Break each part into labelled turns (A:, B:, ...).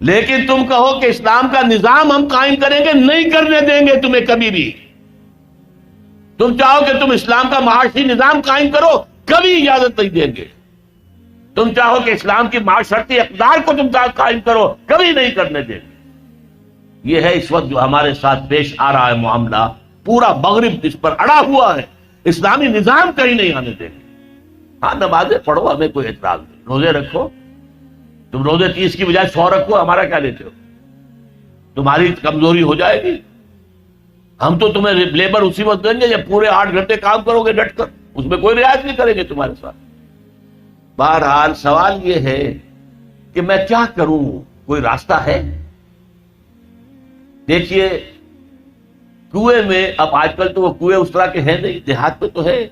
A: لیکن تم کہو کہ اسلام کا نظام ہم قائم کریں گے، نہیں کرنے دیں گے تمہیں کبھی بھی۔ تم چاہو کہ تم اسلام کا معاشی نظام قائم کرو، کبھی اجازت نہیں دیں گے۔ تم چاہو کہ اسلام کی معاشرتی اقدار کو تم قائم کرو، کبھی نہیں کرنے دیں گے۔ یہ ہے اس وقت جو ہمارے ساتھ پیش آ رہا ہے معاملہ، پورا مغرب اس پر اڑا ہوا ہے، اسلامی نظام کہیں نہیں آنے دیں گے۔ ہاں نمازیں پڑھو، ہمیں کوئی اعتراض نہیں، روزے رکھو، تم روزے 30 کی بجائے 100 رکھو، ہمارا کیا لیتے ہو؟ تمہاری کمزوری ہو جائے گی۔ ہم تو تمہیں لیبر اسی وقت دیں گے جب پورے 8 گھنٹے کام کرو گے ڈٹ کر، اس میں کوئی رعایت نہیں کریں گے تمہارے ساتھ۔ بہرحال سوال یہ ہے کہ میں کیا کروں، کوئی راستہ ہے؟ دیکھیے کنویں میں، اب آج کل تو وہ کنویں اس طرح کے ہیں نہیں، دیہات میں تو ہے،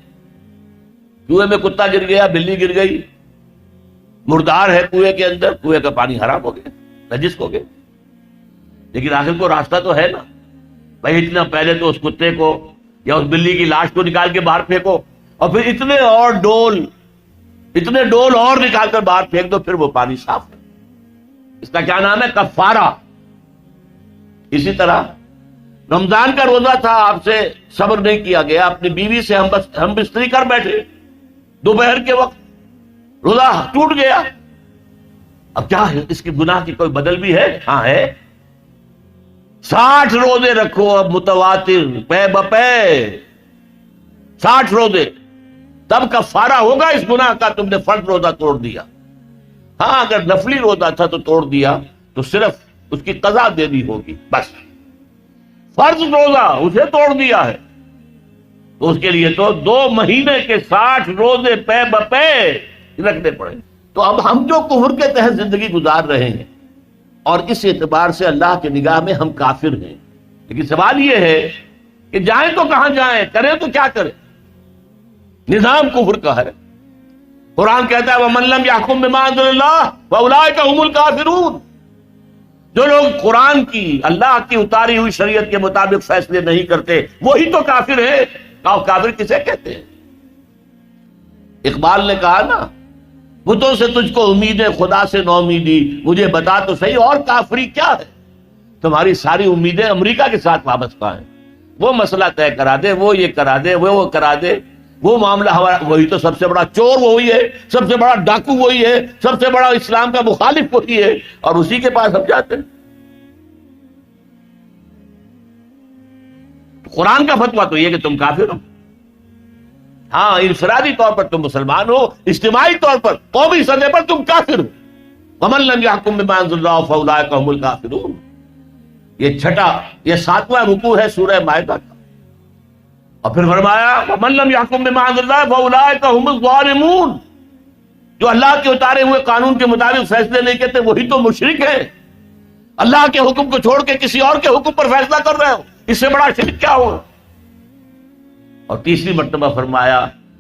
A: کنویں میں کتا گر گیا، بلی گر گئی، مردار ہے کنویں کے اندر، کنویں کا پانی حرام ہو گیا، نجس ہو گیا، لیکن آخر کو راستہ تو ہے نا بھائی، اتنا پہلے تو اس کتے کو یا اس بلی کی لاش کو نکال کے باہر پھینکو، اور پھر اتنے ڈول اور نکال کر باہر پھینک دو، پھر وہ پانی صاف ہے۔ اس کا کیا نام ہے؟ کفارہ۔ اسی طرح رمضان کا روزہ تھا، آپ سے صبر نہیں کیا گیا، اپنی بیوی سے ہم بستری کر بیٹھے، دوپہر کے وقت روزہ ٹوٹ گیا، اب کیا ہے؟ اس کی گناہ کی کوئی بدل بھی ہے؟ ہاں ہے۔ 60 روزے رکھو اب متواتر، پے بپے 60 روزے، تب کفارہ ہوگا اس گناہ کا، تم نے فرض روزہ توڑ دیا۔ ہاں اگر نفلی روزہ تھا تو توڑ دیا تو صرف اس کی قضا دینی ہوگی بس۔ فرض روزہ اسے توڑ دیا ہے تو اس کے لیے تو 2 مہینے کے 60 روزے پے بپے رکھنے پڑے۔ تو اب ہم جو کفر کے تحت زندگی گزار رہے ہیں، اور اس اعتبار سے اللہ کی نگاہ میں ہم کافر ہیں، لیکن سوال یہ ہے کہ جائیں تو کہاں جائیں، کریں تو کیا کریں؟ نظام کفر کا ہے۔ قرآن کہتا ہے وَمَن لَّمْ يَحْكُم بِمَا أَنزَلَ اللَّهُ فَأُولَٰئِكَ هُمُ الْكَافِرُونَ۔ جو لوگ قرآن کی، اللہ کی اتاری ہوئی شریعت کے مطابق فیصلے نہیں کرتے، وہی تو کافر ہے۔ کافر کسے کہتے ہیں؟ اقبال نے کہا نا، بتوں سے تجھ کو امید ہے، خدا سے نو امیدی، مجھے بتا تو صحیح اور کافری کیا ہے؟ تمہاری ساری امیدیں امریکہ کے ساتھ وابستہ ہیں، وہ مسئلہ طے کرا دے، وہ یہ کرا دے، وہ کرا دے، وہ معاملہ ہمارا، وہی تو سب سے بڑا چور وہی ہے، سب سے بڑا ڈاکو وہی ہے، سب سے بڑا اسلام کا مخالف وہی ہے، اور اسی کے پاس ہم جاتے ہیں۔ قرآن کا فتویٰ تو یہ کہ تم کافر ہو۔ ہاں انفرادی طور پر تم مسلمان ہو، اجتماعی طور پر قومی سطح پر تم کافر ہو۔ وَمَن لَّمْ يَحْكُم بِمَا أَنزَلَ اللَّهُ فَأُولَٰئِكَ هُمُ الْكَافِرُونَ۔ یہ 7واں رکوع ہے سورہ مائدہ کا، اور پھر فرمایا وَمَن لَّمْ يَحْكُم بِمَا أَنزَلَ اللَّهُ فَأُولَٰئِكَ هُمُ الظَّالِمُونَ۔ جو اللہ کے اتارے ہوئے قانون کے مطابق فیصلے نہیں کرتے وہی تو مشرک ہیں۔ اللہ کے حکم کو چھوڑ کے کسی اور کے حکم پر فیصلہ کر رہے ہو، اس سے بڑا شرک کیا ہو؟ اور تیسری مرتبہ فرمایا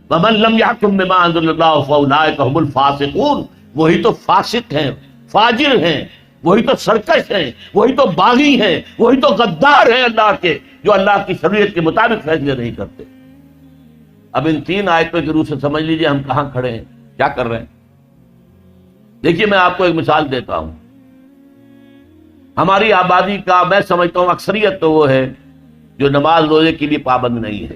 A: وَمَن لَّمْ يَحْكُم بِمَا أَنزَلَ اللَّهُ فَأُولَٰئِكَ هُمُ الْفَاسِقُونَ۔ وہی تو فاسق ہیں، فاجر ہیں، وہی تو سرکش ہیں، وہی تو باغی ہیں، وہی تو غدار ہیں اللہ کے، جو اللہ کی شریعت کے مطابق فیصلے نہیں کرتے۔ اب ان 3 آیتوں کی روح سے سمجھ لیجئے ہم کہاں کھڑے ہیں، کیا کر رہے ہیں۔ دیکھیے میں آپ کو ایک مثال دیتا ہوں۔ ہماری آبادی کا میں سمجھتا ہوں اکثریت تو وہ ہے جو نماز روزے کے لیے پابند نہیں ہے۔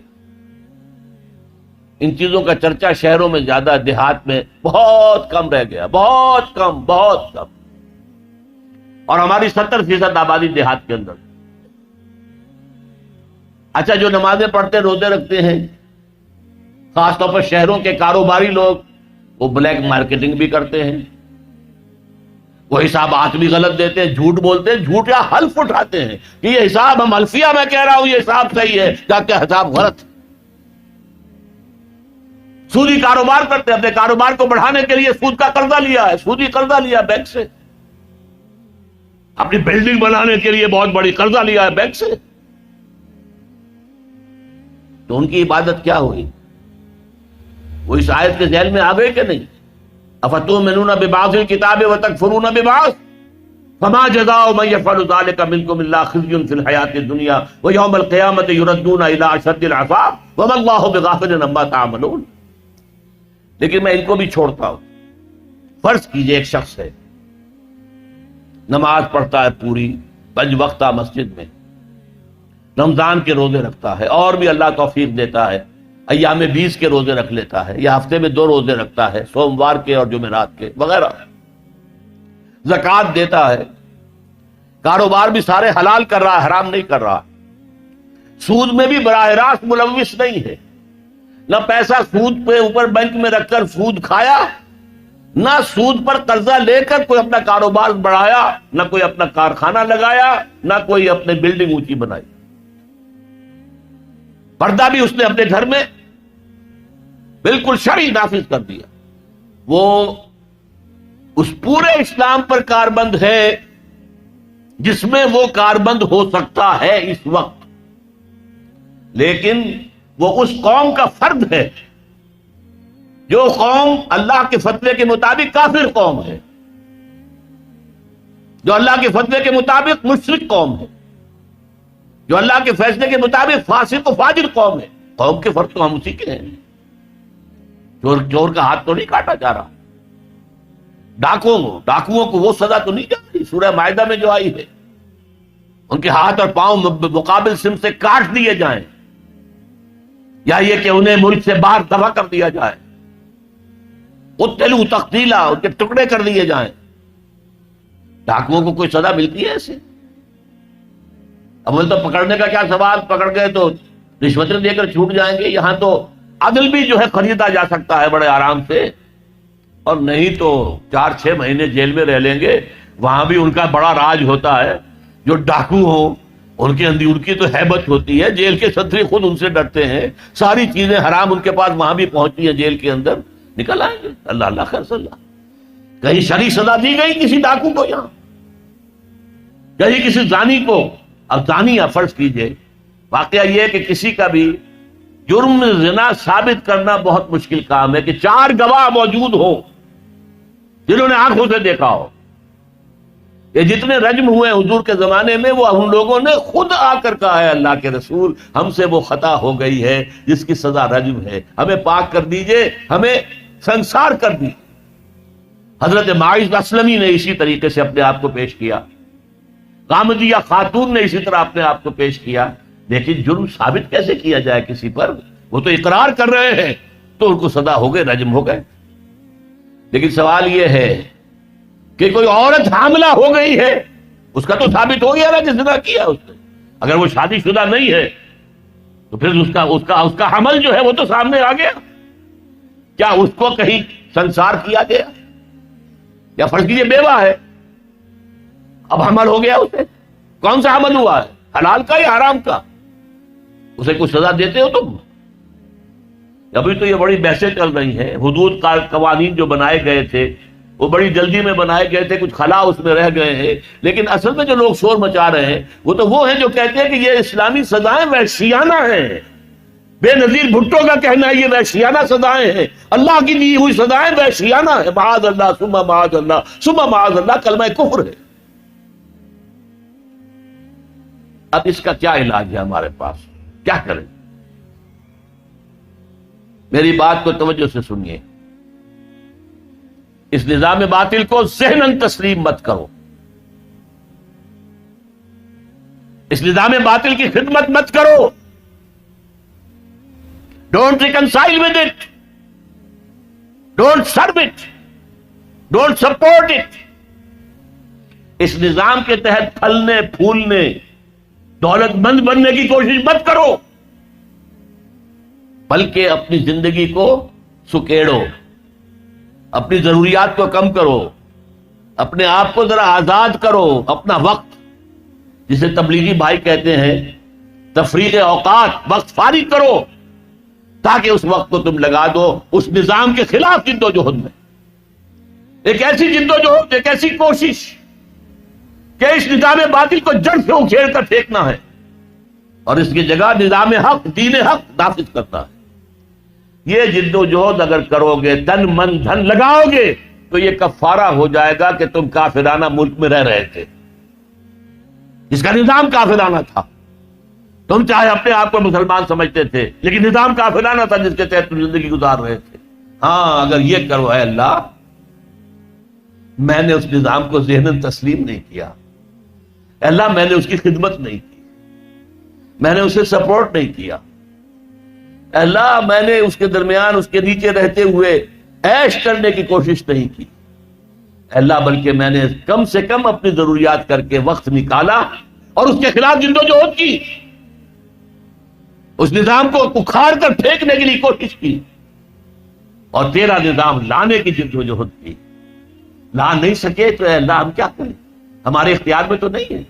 A: ان چیزوں کا چرچا شہروں میں زیادہ، دیہات میں بہت کم رہ گیا، بہت کم، بہت کم۔ اور ہماری 70% آبادی دیہات کے اندر۔ اچھا جو نمازیں پڑھتے روزے رکھتے ہیں، خاص طور پر شہروں کے کاروباری لوگ، وہ بلیک مارکیٹنگ بھی کرتے ہیں، وہ حسابات بھی غلط دیتے ہیں، جھوٹ بولتے ہیں، جھوٹ یا حلف اٹھاتے ہیں کہ یہ حساب ہم حلفیہ میں کہہ رہا ہوں یہ حساب صحیح ہے، جبکہ حساب غلط۔ سودی کاروبار کرتے ہیں، اپنے کاروبار کو بڑھانے کے لیے سود کا قرضہ لیا ہے، سودی قرضہ لیا بینک سے، اپنی بلڈنگ بنانے کے لیے بہت بڑی قرضہ لیا ہے بینک سے، تو ان کی عبادت کیا ہوئی؟ وہ اس آیت کے ذہن میں آ گئے کہ نہیں؟ افتؤمنون ببعض الکتاب وتکفرون ببعض فما جزاء من يفعل ذلك منكم الا خزي في الحياة الدنيا ويوم القيامة يردون الى اشد العذاب وما الله بغافل عما تعملون۔ لیکن میں ان کو بھی چھوڑتا ہوں۔ فرض کیجئے ایک شخص ہے، نماز پڑھتا ہے پوری 5 وقتہ مسجد میں، رمضان کے روزے رکھتا ہے، اور بھی اللہ توفیق دیتا ہے ایام 20 کے روزے رکھ لیتا ہے، یا ہفتے میں 2 روزے رکھتا ہے، سوموار کے اور جمعرات کے وغیرہ، زکوٰۃ دیتا ہے، کاروبار بھی سارے حلال کر رہا ہے، حرام نہیں کر رہا، سود میں بھی براہ راست ملوث نہیں ہے، نہ پیسہ سود پہ اوپر بینک میں رکھ کر سود کھایا، نہ سود پر قرضہ لے کر کوئی اپنا کاروبار بڑھایا، نہ کوئی اپنا کارخانہ لگایا، نہ کوئی اپنے بلڈنگ اونچی بنائی۔ پردہ بھی اس نے اپنے گھر میں بالکل شرعی نافذ کر دیا۔ وہ اس پورے اسلام پر کاربند ہے جس میں وہ کاربند ہو سکتا ہے اس وقت، لیکن وہ اس قوم کا فرد ہے جو قوم اللہ کے فتوے کے مطابق کافر قوم ہے، جو اللہ کے فتوے کے مطابق مشرک قوم ہے، جو اللہ کے فیصلے کے مطابق فاسق و فاجر قوم ہے۔ قوم کے فرد تو ہم اسی کے ہیں۔ چور کا ہاتھ تو نہیں کاٹا جا رہا، ڈاکوؤں کو وہ سزا تو نہیں جا رہی سورہ مائدہ میں جو آئی ہے، ان کے ہاتھ اور پاؤں مقابل سم سے کاٹ دیے جائیں، یا یہ کہ انہیں ملک سے باہر دفع کر دیا جائے، قتلوا تقتیلا، ان کے ٹکڑے کر دیے جائیں۔ ڈاکوؤں کو کوئی سزا ملتی ہے ایسے؟ اول تو پکڑنے کا کیا سوال، پکڑ گئے تو رشوتیں دے کر چھوٹ جائیں گے، یہاں تو عدل بھی جو ہے خریدا جا سکتا ہے بڑے آرام سے، اور نہیں تو 4-6 مہینے جیل میں رہ لیں گے۔ وہاں بھی ان کا بڑا راج ہوتا ہے، جو ڈاکو ہوں ان کے اندر ان کی تو ہیبت ہوتی ہے، جیل کے صدری خود ان سے ڈرتے ہیں، ساری چیزیں حرام ان کے پاس وہاں بھی پہنچتی ہیں، جیل کے اندر نکل آئیں گے۔ اللہ اللہ خیر صلی اللہ، کہیں شرعی سزا دی گئی کسی ڈاکو کو؟ یہاں کہیں کسی زانی کو؟ اب زانی فرض کیجئے، واقعہ یہ ہے کہ کسی کا بھی جرم زنا ثابت کرنا بہت مشکل کام ہے کہ 4 گواہ موجود ہوں جنہوں نے آنکھوں سے دیکھا ہو۔ یہ جتنے رجم ہوئے حضور کے زمانے میں، وہ ان لوگوں نے خود آ کر کہا ہے اللہ کے رسول ہم سے وہ خطا ہو گئی ہے جس کی سزا رجم ہے، ہمیں پاک کر دیجئے، ہمیں سنسار کر دی۔ حضرت معاذ اسلمی نے اسی طریقے سے اپنے آپ کو پیش کیا، غامدیہ خاتون نے اسی طرح اپنے آپ کو پیش کیا، لیکن جرم ثابت کیسے کیا جائے کسی پر؟ وہ تو اقرار کر رہے ہیں تو ان کو سزا ہو گئے، رجم ہو گئے۔ لیکن سوال یہ ہے کہ کوئی عورت حاملہ ہو گئی ہے، اس کا تو ثابت ہو گیا نا کہ زنا کیا اس نے، اگر وہ شادی شدہ نہیں ہے تو پھر اس کا حمل جو ہے وہ تو سامنے آ گیا، کیا اس کو کہیں سنسار کیا گیا؟ یا فرض کیجیے بیوہ ہے، اب حمل ہو گیا اسے، کون سا حمل ہوا ہے، حلال کا یا حرام کا؟ اسے کوئی سزا دیتے ہو تم؟ ابھی تو یہ بڑی بحثیں چل رہی ہیں، حدود قوانین جو بنائے گئے تھے وہ بڑی جلدی میں بنائے گئے تھے، کچھ خلا اس میں رہ گئے ہیں، لیکن اصل میں جو لوگ شور مچا رہے ہیں وہ ہیں جو کہتے ہیں کہ یہ اسلامی سزائیں وحشیانہ ہیں۔ بے نظیر بھٹو کا کہنا ہے یہ وحشیانہ سزائیں ہیں، اللہ کی دی ہوئی سزائیں وحشیانہ ہیں، معاذ اللہ ثم معاذ اللہ ثم معاذ اللہ، کلمہ کفر ہے۔ اب اس کا کیا علاج ہے ہمارے پاس، کیا کریں؟ میری بات کو توجہ سے سنیے، اس نظام باطل کو ذہناً تسلیم مت کرو، اس نظام باطل کی خدمت مت کرو، don't reconcile with it, don't serve it, don't support it. اس نظام کے تحت پھلنے پھولنے دولت مند بننے کی کوشش مت کرو، بلکہ اپنی زندگی کو سکیڑو، اپنی ضروریات کو کم کرو، اپنے آپ کو ذرا آزاد کرو، اپنا وقت جسے تبلیغی بھائی کہتے ہیں تفریغ اوقات، وقت فارغ کرو تاکہ اس وقت کو تم لگا دو اس نظام کے خلاف جد و جہد میں۔ ایک ایسی جد و جہد، ایک ایسی کوشش کہ اس نظام باطل کو جڑ سے اکھیڑ کر پھینکنا ہے اور اس کی جگہ نظام حق، دین حق نافذ کرنا ہے۔ یہ جد و جہد اگر کرو گے، تن من دھن لگاؤ گے، تو یہ کفارہ ہو جائے گا کہ تم کافرانہ ملک میں رہ رہے تھے، اس کا نظام کافرانہ تھا، تم چاہے اپنے آپ کو مسلمان سمجھتے تھے لیکن نظام کافرانہ تھا جس کے تحت تم زندگی گزار رہے تھے۔ ہاں اگر یہ کرو، اے اللہ میں نے اس نظام کو ذہناً تسلیم نہیں کیا، اے اللہ میں نے اس کی خدمت نہیں کی، میں نے اسے سپورٹ نہیں کیا، اے اللہ میں نے اس کے درمیان اس کے نیچے رہتے ہوئے عیش کرنے کی کوشش نہیں کی، اے اللہ بلکہ میں نے کم سے کم اپنی ضروریات کر کے وقت نکالا اور اس کے خلاف جدوجہد کی، اس نظام کو اکھاڑ کر پھینکنے کے لیے کوشش کی، اور تیرا نظام لانے کی جدوجہد کی۔ لا نہیں سکے تو اے اللہ ہم کیا کریں، ہمارے اختیار میں تو نہیں ہے،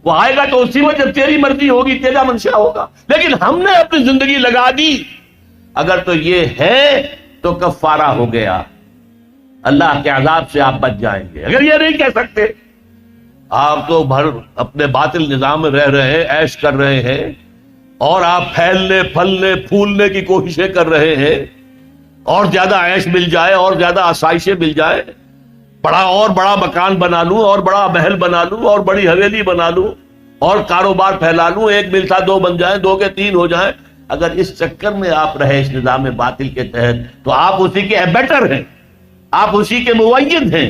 A: وہ آئے گا تو اسی وقت جب تیری مرضی ہوگی، تیرا منشا ہوگا، لیکن ہم نے اپنی زندگی لگا دی۔ اگر تو یہ ہے تو کفارہ ہو گیا، اللہ کے عذاب سے آپ بچ جائیں گے۔ اگر یہ نہیں کہہ سکتے، آپ تو بھر اپنے باطل نظام میں رہ رہے ہیں، عیش کر رہے ہیں، اور آپ پھیلنے پھلنے پھولنے کی کوششیں کر رہے ہیں، اور زیادہ عیش مل جائے اور زیادہ آسائشیں مل جائے، بڑا مکان بنا لوں اور بڑا محل بنا لوں اور بڑی حویلی بنا لوں اور کاروبار پھیلا لوں، ایک مل تھا 2 بن جائیں، 2 کے 3 ہو جائیں۔ اگر اس چکر میں آپ رہے اس نظام باطل کے تحت تو آپ اسی کے ایبیٹر ہیں، آپ اسی کے مؤید ہیں،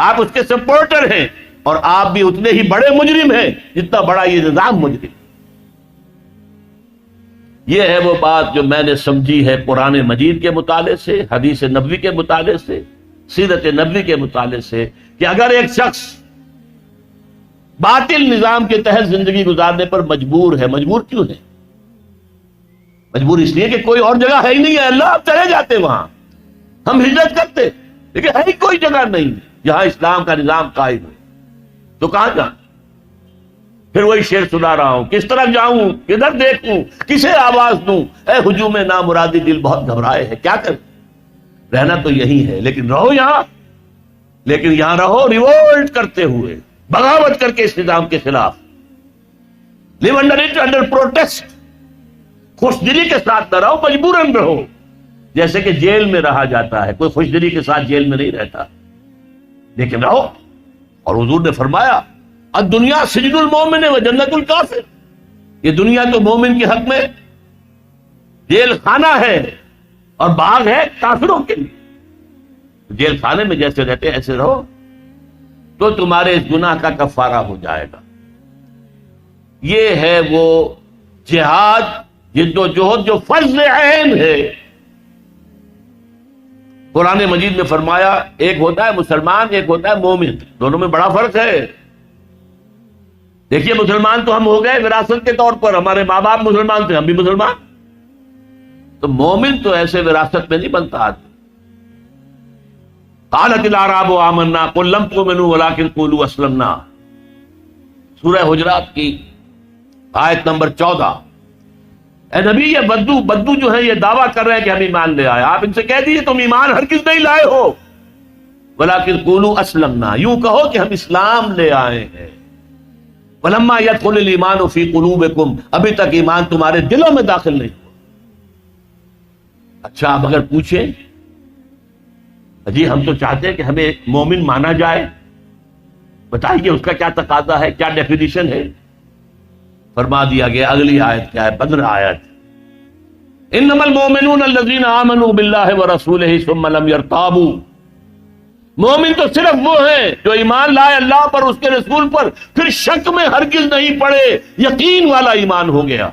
A: آپ اس کے سپورٹر ہیں، اور آپ بھی اتنے ہی بڑے مجرم ہیں جتنا بڑا یہ نظام مجرم۔ یہ ہے وہ بات جو میں نے سمجھی ہے قرآن مجید کے مطالعے سے، حدیث نبوی کے مطالعے سے، سیرت نبوی کے مطالعے سے، کہ اگر ایک شخص باطل نظام کے تحت زندگی گزارنے پر مجبور ہے، مجبور کیوں ہے؟ مجبور اس لیے کہ کوئی اور جگہ ہے ہی نہیں ہے، اللہ آپ چلے جاتے وہاں، ہم ہجرت کرتے، لیکن ہے ہی کوئی جگہ نہیں جہاں اسلام کا نظام قائم ہے، تو کہاں جائیں؟ پھر وہی شعر سنا رہا ہوں، کس طرف جاؤں، کدھر دیکھوں، کسے آواز دوں، اے ہجوم نامرادی دل بہت گھبرائے ہے، کیا کریں؟ رہنا تو یہی ہے، لیکن رہو یہاں، لیکن یہاں رہو ریوولٹ کرتے ہوئے، بغاوت کر کے اس نظام کے خلاف، لیو انڈر اٹ انڈر پروٹیسٹ، خوش دلی کے ساتھ نہ رہو، مجبوراً رہو، جیسے کہ جیل میں رہا جاتا ہے، کوئی خوش دلی کے ساتھ جیل میں نہیں رہتا، لیکن رہو۔ اور حضور نے فرمایا الدنیا سجن المومن و جنت الکافر، یہ دنیا تو مومن کے حق میں جیل خانہ ہے اور باغ ہے کافروں کے لیے، جیل خانے میں جیسے رہتے ایسے رہو تو تمہارے اس گناہ کا کفارہ ہو جائے گا۔ یہ ہے وہ جہاد، جد و جہد جو فرض عین ہے۔ قرآن مجید میں فرمایا ایک ہوتا ہے مسلمان، ایک ہوتا ہے مومن، دونوں میں بڑا فرق ہے۔ دیکھیے مسلمان تو ہم ہو گئے وراثت کے طور پر، ہمارے ماں باپ مسلمان تھے، ہم بھی مسلمان، تو مومن تو ایسے وراثت میں نہیں بنتا آدمی۔ قالت الاعراب آمنا قل لم تؤمنوا ولكن قولوا اسلمنا، سورہ حجرات کی آیت نمبر 14۔ اے نبی یہ بدو جو ہے یہ دعویٰ کر رہے ہیں کہ ہم ایمان لے آئے، آپ ان سے کہہ دیجیے تم ایمان ہرگز نہیں لائے ہو، ولكن قولوا اسلمنا، یوں کہو کہ ہم اسلام لے آئے ہیں۔ ولما يدخل الايمان في قلوبكم، ابھی تک ایمان تمہارے دلوں میں داخل نہیں ہوا۔ اچھا آپ اگر پوچھیں جی ہم تو چاہتے ہیں کہ ہمیں مومن مانا جائے، بتائیے اس کا کیا تقاضا ہے، کیا ڈیفینیشن ہے؟ فرما دیا گیا اگلی آیت کیا ہے، 15 آیت، انما المؤمنون الذين آمنوا بالله ورسوله ثم لم يرتابوا، مومن تو صرف وہ ہیں جو ایمان لائے اللہ پر، اس کے رسول پر، پھر شک میں ہرگز نہیں پڑے، یقین والا ایمان ہو گیا۔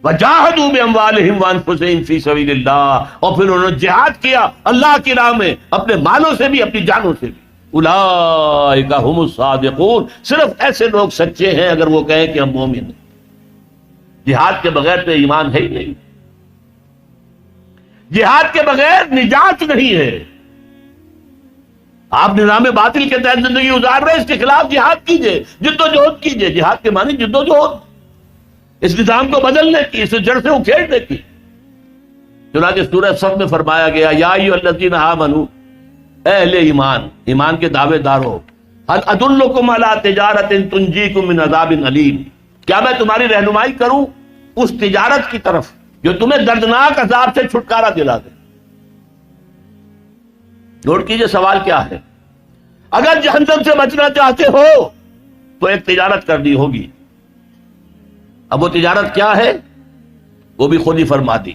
A: وجاہدوا باموالہم وانفسہم فی سبیل اللہ، اور پھر انہوں نے جہاد کیا اللہ کی راہ میں اپنے مالوں سے بھی اپنی جانوں سے بھی۔ اولئک ھم الصادقون، صرف ایسے لوگ سچے ہیں اگر وہ کہیں کہ ہم مومن ہیں۔ جہاد کے بغیر تو ایمان ہے ہی نہیں، جہاد کے بغیر نجات نہیں ہے۔ آپ نظام باطل کے تحت زندگی گزار رہے ہیں، اس کے خلاف جہاد کیجئے، جد و جہد کیجئے۔ جہاد کے معنی جد و جہد، اس نظام کو بدلنے کی، اس جڑ سے اکھیڑنے کی۔ چنانچہ سورہ صف میں فرمایا گیا یا ایھا الذین آمنوا، اے اہل ایمان، ایمان کے دعوے دارو، هل ادلکم علی تجارۃ تنجیکم من عذاب علیم، کیا میں تمہاری رہنمائی کروں اس تجارت کی طرف جو تمہیں دردناک عذاب سے چھٹکارا دلا دے؟ نوٹ کیجئے سوال کیا ہے، اگر جہنم سے بچنا چاہتے ہو تو ایک تجارت کرنی ہوگی۔ اب وہ تجارت کیا ہے وہ بھی خود ہی فرما دی،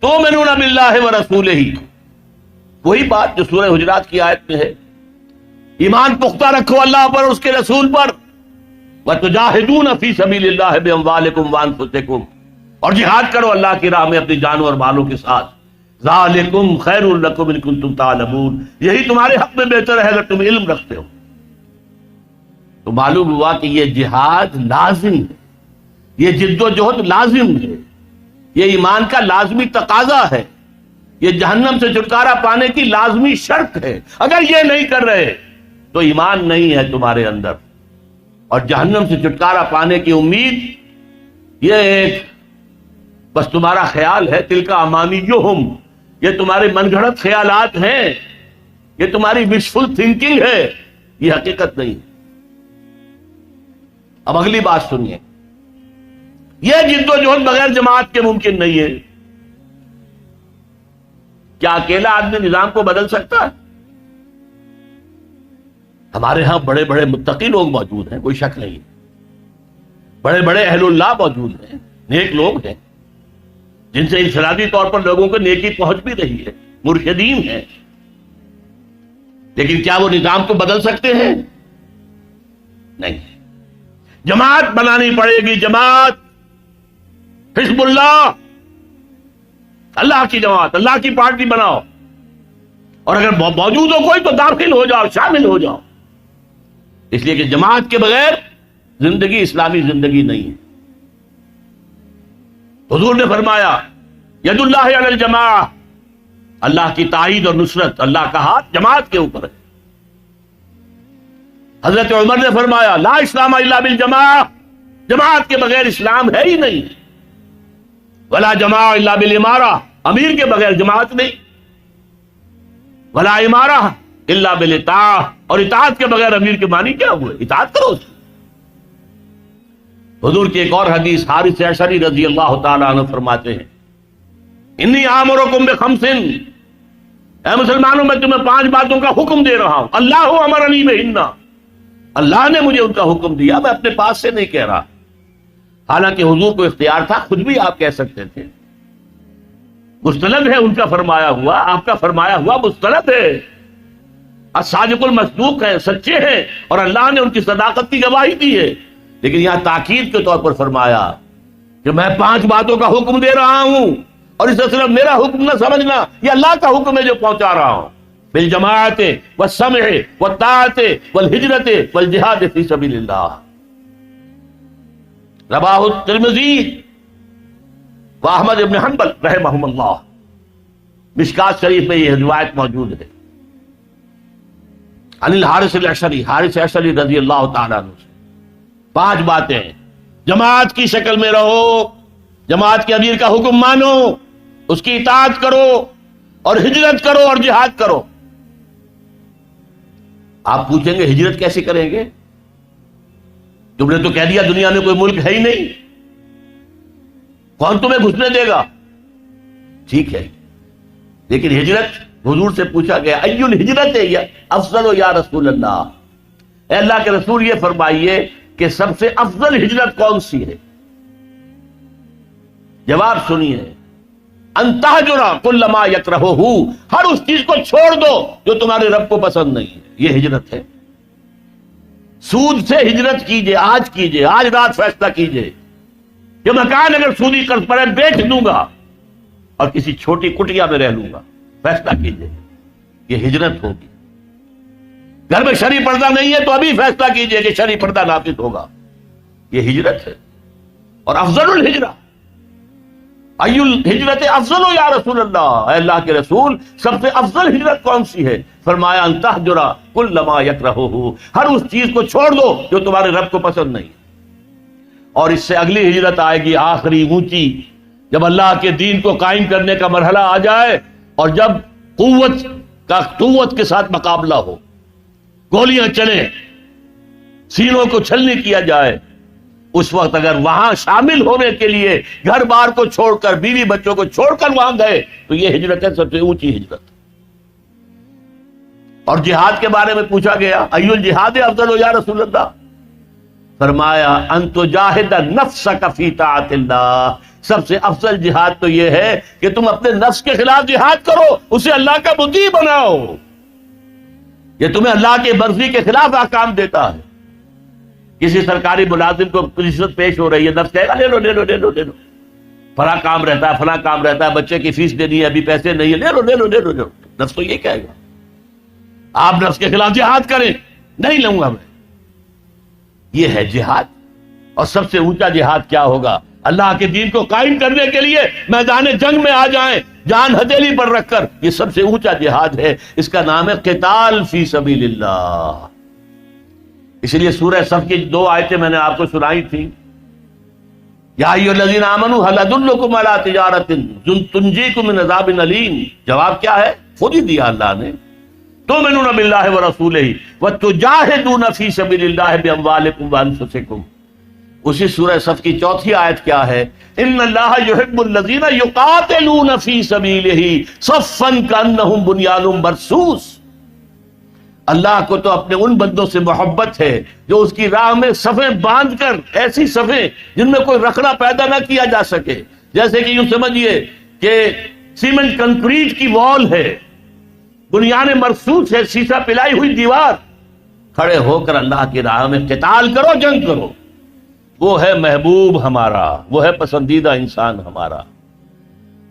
A: تؤمنون باللہ ورسولہ، وہی بات جو سورہ حجرات کی آیت میں ہے، ایمان پختہ رکھو اللہ پر اور اس کے رسول پر. وَتُجَاهِدُونَ فِي سَبِيلِ اللَّهِ بِأَمْوَالِكُمْ وَأَنفُسِكُمْ, اور جہاد کرو اللہ کی راہ میں اپنی جانوں اور مالوں کے ساتھ. ذَلِكُمْ خَيْرٌ لَكُمْ إِن كُنتُمْ تَعْلَمُونَ, یہی تمہارے حق میں بہتر ہے اگر تم علم رکھتے ہو. تو معلوم ہوا کہ یہ جہاد لازم ہے, یہ جد و جہد لازم ہے, یہ ایمان کا لازمی تقاضا ہے, یہ جہنم سے چھٹکارا پانے کی لازمی شرط ہے. اگر یہ نہیں کر رہے تو ایمان نہیں ہے تمہارے اندر, اور جہنم سے چھٹکارا پانے کی امید یہ ایک بس تمہارا خیال ہے. تلک امانیہم, یہ تمہارے من گھڑت خیالات ہیں, یہ تمہاری وشفل تھنکنگ ہے, یہ حقیقت نہیں. اب اگلی بات سنیے, یہ جد و جہد بغیر جماعت کے ممکن نہیں ہے. کیا اکیلا آدمی نظام کو بدل سکتا ہے؟ ہمارے ہاں بڑے بڑے متقی لوگ موجود ہیں, کوئی شک نہیں, بڑے بڑے اہل اللہ موجود ہیں, نیک لوگ ہیں جن سے انفرادی طور پر لوگوں کو نیکی پہنچ بھی رہی ہے, مرشدین ہیں. لیکن کیا وہ نظام کو بدل سکتے ہیں؟ نہیں. جماعت بنانی پڑے گی, جماعت, حزب اللہ, اللہ کی جماعت, اللہ کی پارٹی بناؤ, اور اگر موجود ہو کوئی تو داخل ہو جاؤ, شامل ہو جاؤ. اس لیے کہ جماعت کے بغیر زندگی اسلامی زندگی نہیں ہے. حضور نے فرمایا ید اللہ علی الجماعہ, اللہ کی تائید اور نصرت, اللہ کا ہاتھ جماعت کے اوپر ہے. حضرت عمر نے فرمایا لا اسلام الا بالجماعہ, جماعت کے بغیر اسلام ہے ہی نہیں. ولا جماعہ الا بالامارہ, امیر کے بغیر جماعت نہیں. ولا امارہ الا بالاطاعہ, اور اطاعت کے بغیر امیر کے معنی کیا ہوئے؟ اطاعت کرو. حضور کی ایک اور حدیث حارث اشعری رضی اللہ تعالی عنہ فرماتے ہیں انی آمرکم بخمس, اے مسلمانوں میں تمہیں 5 باتوں کا حکم دے رہا ہوں. اللہ امرنی بہن, اللہ نے مجھے ان کا حکم دیا, میں اپنے پاس سے نہیں کہہ رہا. حالانکہ حضور کو اختیار تھا, خود بھی آپ کہہ سکتے تھے. مستند ہے ان کا فرمایا ہوا, آپ کا فرمایا ہوا مستند ہے. الصادق المصدوق ہے, سچے ہیں, اور اللہ نے ان کی صداقت کی گواہی دی ہے. لیکن یہاں تاکید کے طور پر فرمایا کہ میں 5 باتوں کا حکم دے رہا ہوں, اور اس سے صرف میرا حکم نہ سمجھنا, یہ اللہ کا حکم ہے جو پہنچا رہا ہوں. بالجماعت والسمع والطاعت والہجرت والجہاد فی سبیل اللہ. رواہ الترمذی واحمد ابن حنبل رحمہم اللہ, مشکات شریف میں یہ روایت موجود ہے. عن الحارث الاشعری, حارث اشعری رضی اللہ تعالیٰ عنہ سے 5 باتیں ہیں. جماعت کی شکل میں رہو, جماعت کے امیر کا حکم مانو, اس کی اطاعت کرو, اور ہجرت کرو اور جہاد کرو. آپ پوچھیں گے ہجرت کیسے کریں گے؟ تم نے تو کہہ دیا دنیا میں کوئی ملک ہے ہی نہیں, کون تمہیں گھسنے دے گا؟ ٹھیک ہے, لیکن ہجرت, حضور سے پوچھا گیا ای الہجرت افضل یا رسول اللہ, اے اللہ کے رسول یہ فرمائیے کہ سب سے افضل ہجرت کون سی ہے؟ جواب سنیے, ان تہجر کل ما یکرہہ, ہر اس چیز کو چھوڑ دو جو تمہارے رب کو پسند نہیں ہے. یہ ہجرت ہے. سود سے ہجرت کیجئے, آج کیجئے, آج رات فیصلہ کیجئے کہ مکان اگر سودی قرض پر ہے بیچ دوں گا اور کسی چھوٹی کٹیا میں رہ لوں گا. فیصلہ کیجئے, یہ ہجرت ہوگی. گھر میں شرعی پردہ نہیں ہے تو ابھی فیصلہ کیجئے کہ شرعی پردہ نافذ ہوگا. یہ ہجرت ہے. اور افضل الہجرہ, ای الہجرت افضل یا رسول اللہ, اے اللہ کے رسول سب سے افضل ہجرت کون سی ہے؟ فرمایا ان تہجر کل ما یکرہہ, ہر اس چیز کو چھوڑ دو جو تمہارے رب کو پسند نہیں. اور اس سے اگلی ہجرت آئے گی آخری اونچی, جب اللہ کے دین کو قائم کرنے کا مرحلہ آ جائے, اور جب قوت کے ساتھ مقابلہ ہو, گولیاں چلیں, سینوں کو چھلنی کیا جائے, اس وقت اگر وہاں شامل ہونے کے لیے گھر بار کو چھوڑ کر, بیوی بچوں کو چھوڑ کر وہاں گئے تو یہ ہجرت ہے سب سے اونچی ہجرت. اور جہاد کے بارے میں پوچھا گیا ای الجہاد افضل یا رسول اللہ, فرمایا ان تجاہد نفسک فی طاعت اللہ, سب سے افضل جہاد تو یہ ہے کہ تم اپنے نفس کے خلاف جہاد کرو, اسے اللہ کا مطیع بناؤ. یہ تمہیں اللہ کی مرضی کے خلاف احکام دیتا ہے. کسی سرکاری ملازم کو رشوت پیش ہو رہی ہے، نفس کہے گا لے لو لے لو لے لو لے لو، فلاں کام رہتا ہے فلاں کام رہتا ہے، بچے کی فیس دینی ہے ابھی پیسے نہیں ہے، لے لو لے لو لے لو لے لو. نفس تو یہ کہے گا. آپ نفس کے خلاف جہاد کریں، نہیں لوں گا میں. یہ ہے جہاد. اور سب سے اونچا جہاد کیا ہوگا؟ اللہ کے دین کو قائم کرنے کے لیے میدان جنگ میں آ جائیں، جان ہتھیلی پر رکھ کر. یہ سب سے اونچا جہاد ہے. اس کا نام ہے قتال فی سبیل اللہ. اس لیے سورہ صف کی 2 آیتیں میں نے آپ کو سنائی تھی. یا ایھا الذین آمنوا ھل ادلکم علی تجارۃ تنجیکم من عذاب الیم. جواب کیا ہے؟ خود ہی دیا اللہ نے. تؤمنون باللہ ورسولہ وتجاہدون فی سبیل اللہ باموالکم وانفسکم. اسی سورہ صف کی 4تھی آیت کیا ہے؟ ان اللہ یحب الذین یقاتلون فی سبیلہ صفا کانہم بنیان مرصوص. اللہ کو تو اپنے ان بندوں سے محبت ہے جو اس کی راہ میں صفیں باندھ کر، ایسی صفیں جن میں کوئی رکھنا پیدا نہ کیا جا سکے. جیسے کہ یوں سمجھیے کہ سیمنٹ کنکریٹ کی وال ہے، بنیان مرصوص ہے، سیسا پلائی ہوئی دیوار. کھڑے ہو کر اللہ کی راہ میں قتال کرو، جنگ کرو. وہ ہے محبوب ہمارا، وہ ہے پسندیدہ انسان ہمارا.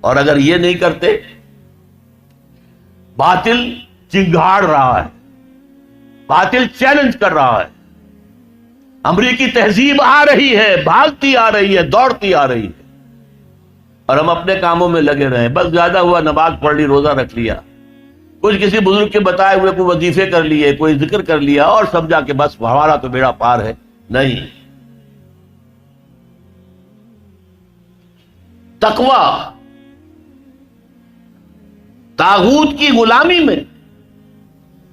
A: اور اگر یہ نہیں کرتے، باطل چنگھاڑ رہا ہے، باطل چیلنج کر رہا ہے. امریکی تہذیب آ رہی ہے، بھاگتی آ رہی ہے، دوڑتی آ رہی ہے، اور ہم اپنے کاموں میں لگے رہے. بس زیادہ ہوا نماز پڑھ لی، روزہ رکھ لیا، کچھ کسی بزرگ کے بتائے ہوئے کوئی وظیفے کر لیے، کوئی ذکر کر لیا، اور سمجھا کہ بس ہمارا تو بیڑا پار ہے. نہیں. تقوی طاغوت کی غلامی میں،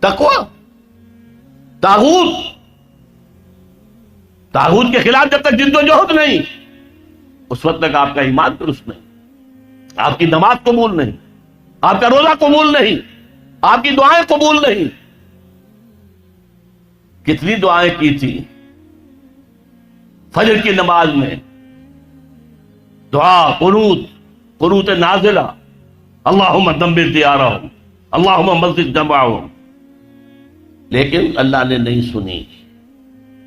A: تقوی طاغوت کے خلاف جب تک جد و جہد نہیں، اس وقت تک آپ کا ایمان درست نہیں، آپ کی نماز قبول نہیں، آپ کا روزہ قبول نہیں، آپ کی دعائیں قبول نہیں. کتنی دعائیں کی تھی فجر کی نماز میں، دعا قنوت نازلہ، اللہم دمر دیارہم، اللہم مزق جمعہم. لیکن اللہ نے نہیں سنی،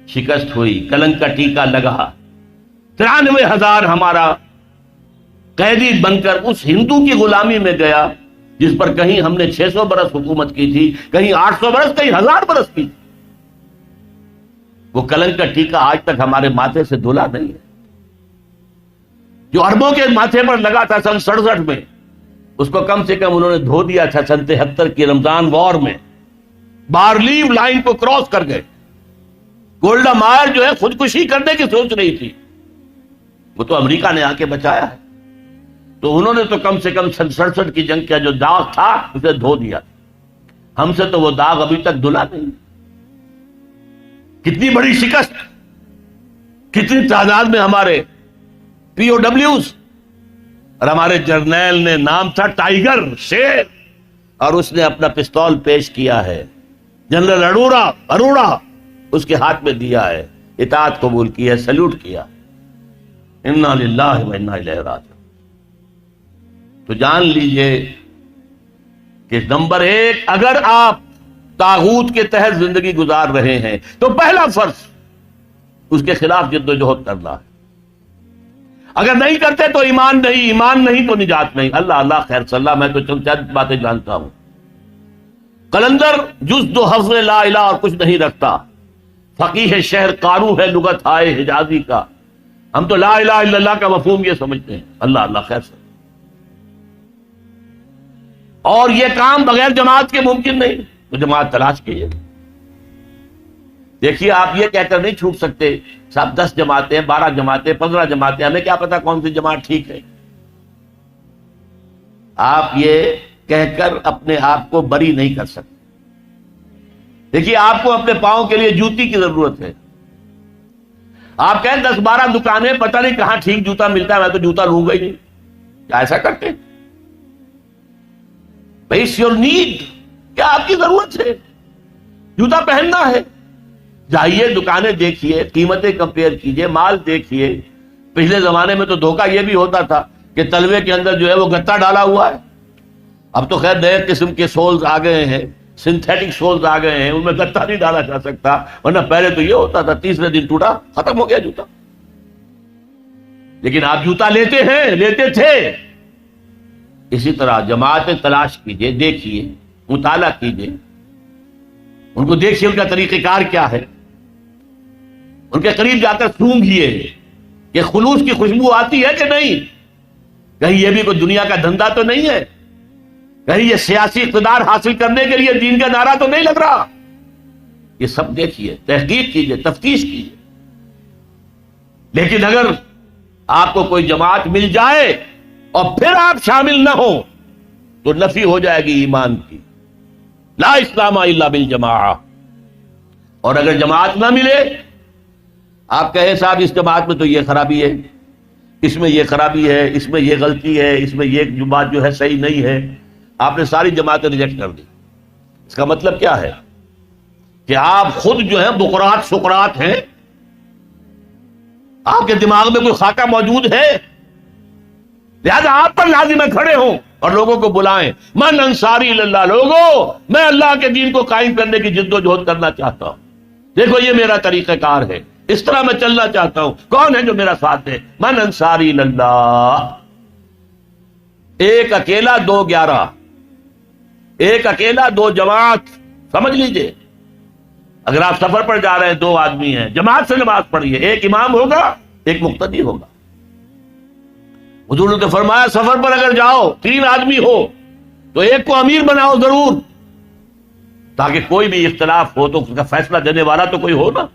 A: شکست ہوئی، کلنک کا ٹیکا لگا. 93,000 ہمارا قیدی بن کر اس ہندو کی غلامی میں گیا جس پر کہیں ہم نے 600 برس حکومت کی تھی، کہیں 800 برس، کہیں 1000 برس کی تھی. وہ کلنک کا ٹیکا آج تک ہمارے ماتھے سے دھلا نہیں ہے. جو عربوں کے ماتھے پر لگا تھا سن 67 میں، اس کو کم سے کم انہوں نے دھو دیا تھا سن 73 کی رمضان وار میں. بارلیو لائن کو کراس کر گئے. گولڈا مائر جو ہے خودکشی کرنے کی سوچ رہی تھی، وہ تو امریکہ نے آ کے بچایا ہے. تو انہوں نے تو کم سے کم سن 67 کی جنگ کا جو داغ تھا اسے دھو دیا. ہم سے تو وہ داغ ابھی تک دھلا نہیں. کتنی بڑی شکست، کتنی تعداد میں ہمارے پی او ڈبلیوز، اور ہمارے جرنیل نے نام تھا ٹائیگر، شیر، اور اس نے اپنا پستول پیش کیا ہے. جنرل اروڑا اس کے ہاتھ میں دیا ہے، اطاعت قبول کی ہے، سلوٹ کیا. انا للہ و انا الیہ راجعون. تو جان لیجئے کہ نمبر 1، اگر آپ طاغوت کے تحت زندگی گزار رہے ہیں تو پہلا فرض اس کے خلاف جد و جہد کرنا ہے. اگر نہیں کرتے تو ایمان نہیں تو نجات نہیں. اللہ خیر صلی اللہ. میں تو چند باتیں جانتا ہوں. قلندر جز 2 حفظ لا الہ اور کچھ نہیں رکھتا. فقیہ شہر قارو ہے لغت آئے حجازی کا. ہم تو لا الہ الا اللہ کا مفہوم یہ سمجھتے ہیں. اللہ خیر صلی اللہ. اور یہ کام بغیر جماعت کے ممکن نہیں. تو جماعت تلاش کیجیے. دیکھیے آپ یہ کہہ کر نہیں چھوٹ سکتے صاحب 10 جماعتیں، 12 جماعتیں، 15 جماعتیں، ہمیں کیا پتا کون سی جماعت ٹھیک ہے. آپ یہ کہہ کر اپنے آپ کو بری نہیں کر سکتے. دیکھیے آپ کو اپنے پاؤں کے لیے جوتی کی ضرورت ہے. آپ کہیں 10-12 دکانیں، پتہ نہیں کہاں ٹھیک جوتا ملتا ہے، میں تو جوتا لوں گا ہی نہیں. کیا ایسا کرتے؟ بھائی اٹس یور نیڈ. کیا آپ کی ضرورت ہے؟ جوتا پہننا ہے، جائیے دکانیں دیکھیے، قیمتیں کمپیئر کیجئے، مال دیکھیے. پچھلے زمانے میں تو دھوکہ یہ بھی ہوتا تھا کہ تلوے کے اندر جو ہے وہ گتا ڈالا ہوا ہے. اب تو خیر نئے قسم کے سولز آ گئے ہیں، سنتھیٹک سولز آ گئے ہیں، ان میں گتا نہیں ڈالا جا سکتا، ورنہ پہلے تو یہ ہوتا تھا تیسرے دن ٹوٹا ختم ہو گیا جوتا. لیکن آپ جوتا لیتے ہیں، لیتے تھے. اسی طرح جماعتیں تلاش کیجئے، دیکھیے، مطالعہ کیجئے، ان کو دیکھیے ان کا طریقہ کار کیا ہے، ان کے قریب جا کر سونگھیے کہ خلوص کی خوشبو آتی ہے کہ نہیں، کہیں یہ بھی کوئی دنیا کا دھندا تو نہیں ہے، کہیں یہ سیاسی اقتدار حاصل کرنے کے لیے دین کا نعرہ تو نہیں لگ رہا. یہ سب دیکھیے، تحقیق کیجئے، تفتیش کیجئے. لیکن اگر آپ کو کوئی جماعت مل جائے اور پھر آپ شامل نہ ہو تو نفی ہو جائے گی ایمان کی. لا اسلام الا بالجماعہ. اور اگر جماعت نہ ملے، آپ کہیں صاحب اس جماعت میں تو یہ خرابی ہے، اس میں یہ خرابی ہے، اس میں یہ غلطی ہے، اس میں یہ بات جو ہے صحیح نہیں ہے، آپ نے ساری جماعتیں ریجیکٹ کر دی. اس کا مطلب کیا ہے کہ آپ خود جو ہے بقرات سقرات ہیں. آپ کے دماغ میں کوئی خاکہ موجود ہے، لہذا آپ پر لازم ہے کھڑے ہوں اور لوگوں کو بلائیں. من انصاری اللہ، لوگوں میں اللہ کے دین کو قائم کرنے کی جد و جہد کرنا چاہتا ہوں، دیکھو یہ میرا طریقہ کار ہے، اس طرح میں چلنا چاہتا ہوں، کون ہے جو میرا ساتھ دے؟ من انصاری اللہ. ایک اکیلا دو 11، ایک اکیلا دو جماعت. سمجھ لیجئے، اگر آپ سفر پر جا رہے ہیں، دو آدمی ہیں، جماعت سے نماز پڑھیے، ایک امام ہوگا ایک مقتدی ہوگا. حضور نے تو فرمایا سفر پر اگر جاؤ 3 آدمی ہو تو ایک کو امیر بناؤ ضرور، تاکہ کوئی بھی اختلاف ہو تو اس کا فیصلہ دینے والا تو کوئی ہو نا.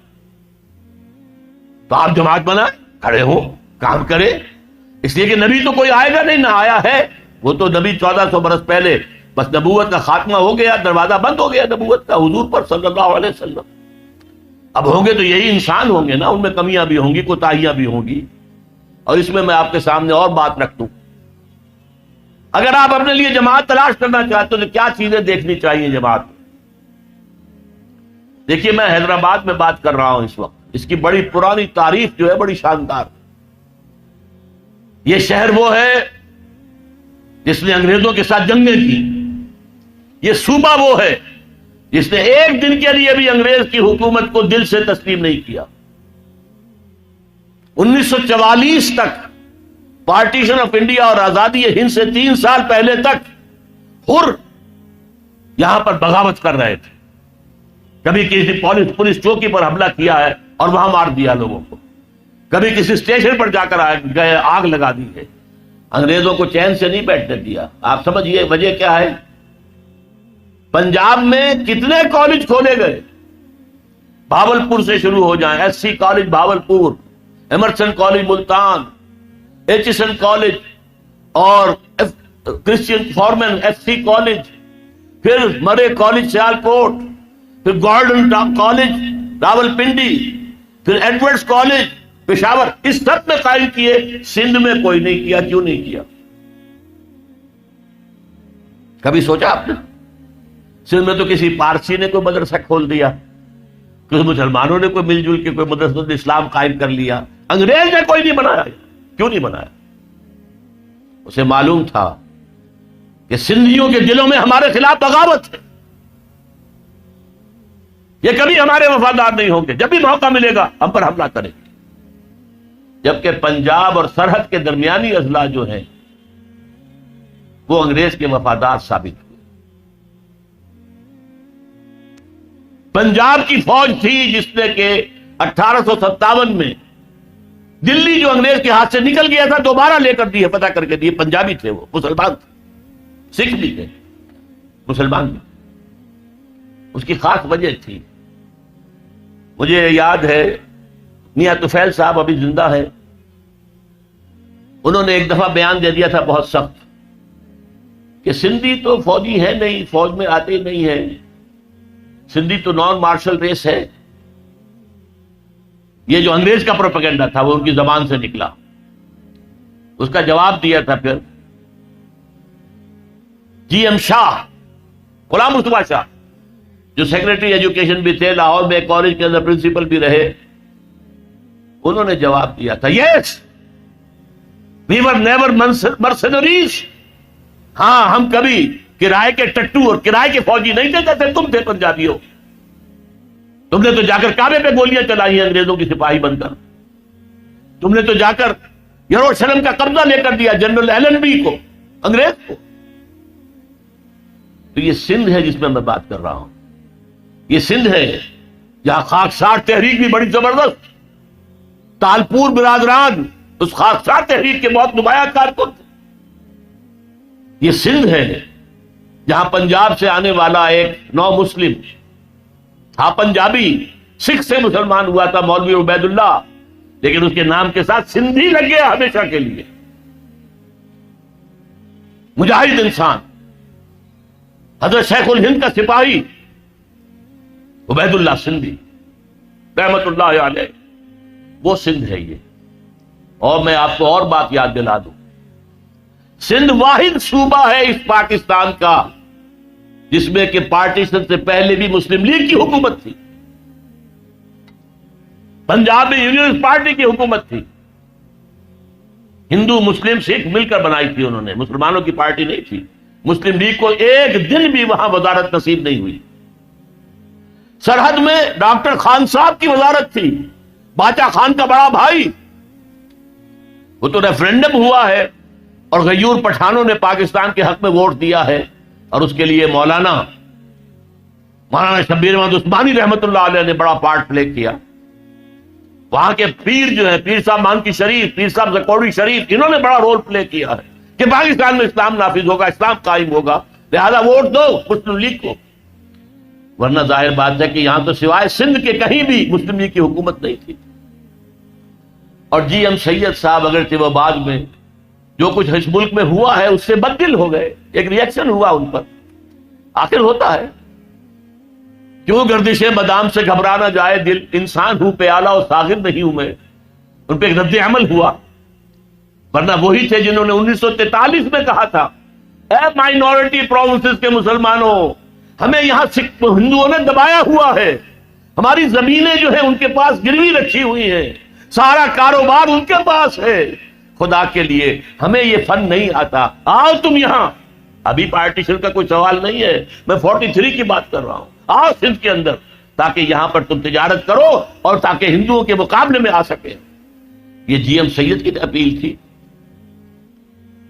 A: تو آپ جماعت بنائیں، کھڑے ہو، کام کرے، اس لیے کہ نبی تو کوئی آئے گا نہیں، نہ آیا ہے. وہ تو نبی 1400 برس پہلے بس نبوت کا خاتمہ ہو گیا، دروازہ بند ہو گیا نبوت کا حضور پر صلی اللہ علیہ وسلم. اب ہوں گے تو یہی انسان ہوں گے نا، ان میں کمیاں بھی ہوں گی، کوتاہیاں بھی ہوں گی. اور اس میں آپ کے سامنے اور بات رکھ دوں، اگر آپ اپنے لیے جماعت تلاش کرنا چاہتے ہو تو کیا چیزیں دیکھنی چاہیے جماعت میں؟ دیکھیے، میں حیدرآباد میں بات کر رہا ہوں اس وقت، اس کی بڑی پرانی تاریخ جو ہے بڑی شاندار. یہ شہر وہ ہے جس نے انگریزوں کے ساتھ جنگیں کی، یہ صوبہ وہ ہے جس نے ایک دن کے لیے بھی انگریز کی حکومت کو دل سے تسلیم نہیں کیا. 1944 تک، پارٹیشن آف انڈیا اور آزادی ہند سے 3 سال پہلے تک حر یہاں پر بغاوت کر رہے تھے. کبھی کسی پولیس چوکی پر حملہ کیا ہے اور وہاں مار دیا لوگوں کو، کبھی کسی اسٹیشن پر جا کر گئے آگ لگا دی ہے. انگریزوں کو چین سے نہیں بیٹھنے دیا. آپ سمجھیے وجہ کیا ہے؟ پنجاب میں کتنے کالج کھولے گئے، بھاولپور سے شروع ہو جائیں، S C college Bahawalpur, Emerson college Multan, Aitchison college اور Christian Forman F C college, پھر مرے کالج سیالکوٹ، پھر گارڈن کالج راولپنڈی، پھر ایڈورڈز کالج پشاور، اس سب میں قائم کیے. سندھ میں کوئی نہیں کیا. کیوں نہیں کیا؟ کبھی سوچا آپ نے؟ سندھ میں تو کسی پارسی نے کوئی مدرسہ کھول دیا، کچھ مسلمانوں نے کوئی مل جل کے کوئی مدرسہ اسلام قائم کر لیا. انگریز نے کوئی نہیں بنایا. کیوں نہیں بنایا؟ اسے معلوم تھا کہ سندھیوں کے دلوں میں ہمارے خلاف بغاوت ہے، یہ کبھی ہمارے وفادار نہیں ہوں گے، جب بھی موقع ملے گا ہم پر حملہ کریں گے. جبکہ پنجاب اور سرحد کے درمیانی اضلاع جو ہیں وہ انگریز کے وفادار ثابت ہوئے. پنجاب کی فوج تھی جس نے کہ 1857 میں دلی جو انگریز کے ہاتھ سے نکل گیا تھا دوبارہ لے کر دی ہے، پتہ کر کے دیے. پنجابی تھے، وہ مسلمان تھے، سکھ بھی تھے، مسلمان بھی. اس کی خاص وجہ تھی. مجھے یاد ہے میاں طفیل صاحب ابھی زندہ ہے، انہوں نے ایک دفعہ بیان دے دیا تھا بہت سخت کہ سندھی تو فوجی ہے نہیں، فوج میں آتے نہیں ہیں، سندھی تو نان مارشل ریس ہے. یہ جو انگریز کا پروپیگنڈا تھا وہ ان کی زبان سے نکلا. اس کا جواب دیا تھا پھر جی ایم شاہ، غلام مصطفیٰ شاہ، جو سیکرٹری ایجوکیشن بھی تھے، لاہور میں کالج کے اندر پرنسپل بھی رہے. انہوں نے جواب دیا تھا یس وی ور نیور مرسنریز. ہاں، ہم کبھی کرائے کے ٹٹو اور کرائے کے فوجی نہیں تھے جیسے تم تھے پنجابی ہو. تم نے تو جا کر کعبے پہ گولیاں چلائی ہیں انگریزوں کی سپاہی بن کر. تم نے تو جا کر یروشلم کا قبضہ لے کر دیا جنرل ایلنبی کو, انگریز کو. تو یہ سندھ ہے جس میں میں بات کر رہا ہوں. یہ سندھ ہے جہاں خاکسار تحریک بھی بڑی زبردست, تالپور برادران اس خاکسار تحریک کے بہت نمایاں کارکن تھے. یہ سندھ ہے جہاں پنجاب سے آنے والا ایک نو مسلم تھا پنجابی, سکھ سے مسلمان ہوا تھا, مولوی عبید اللہ, لیکن اس کے نام کے ساتھ سندھی لگ گیا ہمیشہ کے لیے. مجاہد انسان, حضرت شیخ الہند کا سپاہی عبید اللہ سندھی رحمت اللہ علیہ, وہ سندھ ہے یہ. اور میں آپ کو اور بات یاد دلا دوں, سندھ واحد صوبہ ہے اس پاکستان کا جس میں کہ پارٹیشن سے پہلے بھی مسلم لیگ کی حکومت تھی, پنجاب میں یونینسٹ پارٹی کی حکومت تھی. ہندو مسلم سکھ مل کر بنائی تھی انہوں نے, مسلمانوں کی پارٹی نہیں تھی. مسلم لیگ کو ایک دن بھی وہاں وزارت نصیب نہیں ہوئی. سرحد میں ڈاکٹر خان صاحب کی وزارت تھی, باچا خان کا بڑا بھائی. وہ تو ریفرینڈم ہوا ہے اور غیور پٹھانوں نے پاکستان کے حق میں ووٹ دیا ہے, اور اس کے لیے مولانا شبیر احمد عثمانی رحمت اللہ علیہ نے بڑا پارٹ پلے کیا. وہاں کے پیر جو ہیں, پیر صاحب مانکی شریف, پیر صاحب زکوڑی شریف, انہوں نے بڑا رول پلے کیا ہے کہ پاکستان میں اسلام نافذ ہوگا, اسلام قائم ہوگا, لہذا ووٹ دو مسلم لیگ کو. ورنہ ظاہر بات ہے کہ یہاں تو سوائے سندھ کے کہیں بھی مسلم لیگ کی حکومت نہیں تھی. اور جی ایم سید صاحب اگرچہ وہ بعد میں جو کچھ اس ملک میں ہوا ہے اس سے بددل ہو گئے, ایک ریئیکشن ہوا ان پر, آخر ہوتا ہے. کیوں گردش بادام سے گھبرا نہ جائے دل, انسان ہوں پیالہ اور ساغر نہیں ہوں میں, ان پہ ایک رد عمل ہوا. ورنہ وہی تھے جنہوں نے 1943 میں کہا تھا, اے مائنورٹی پروونسز کے مسلمانوں, ہمیں یہاں ہندوؤں نے دبایا ہوا ہے, ہماری زمینیں جو ہیں ان کے پاس گروی رکھی ہوئی ہیں, سارا کاروبار ان کے پاس ہے, خدا کے لیے ہمیں یہ فن نہیں آتا, آؤ تم یہاں. ابھی پارٹیشن کا کوئی سوال نہیں ہے, میں 43 کی بات کر رہا ہوں. آؤ سندھ کے اندر تاکہ یہاں پر تم تجارت کرو اور تاکہ ہندوؤں کے مقابلے میں آ سکے. یہ جی ایم سید کی اپیل تھی.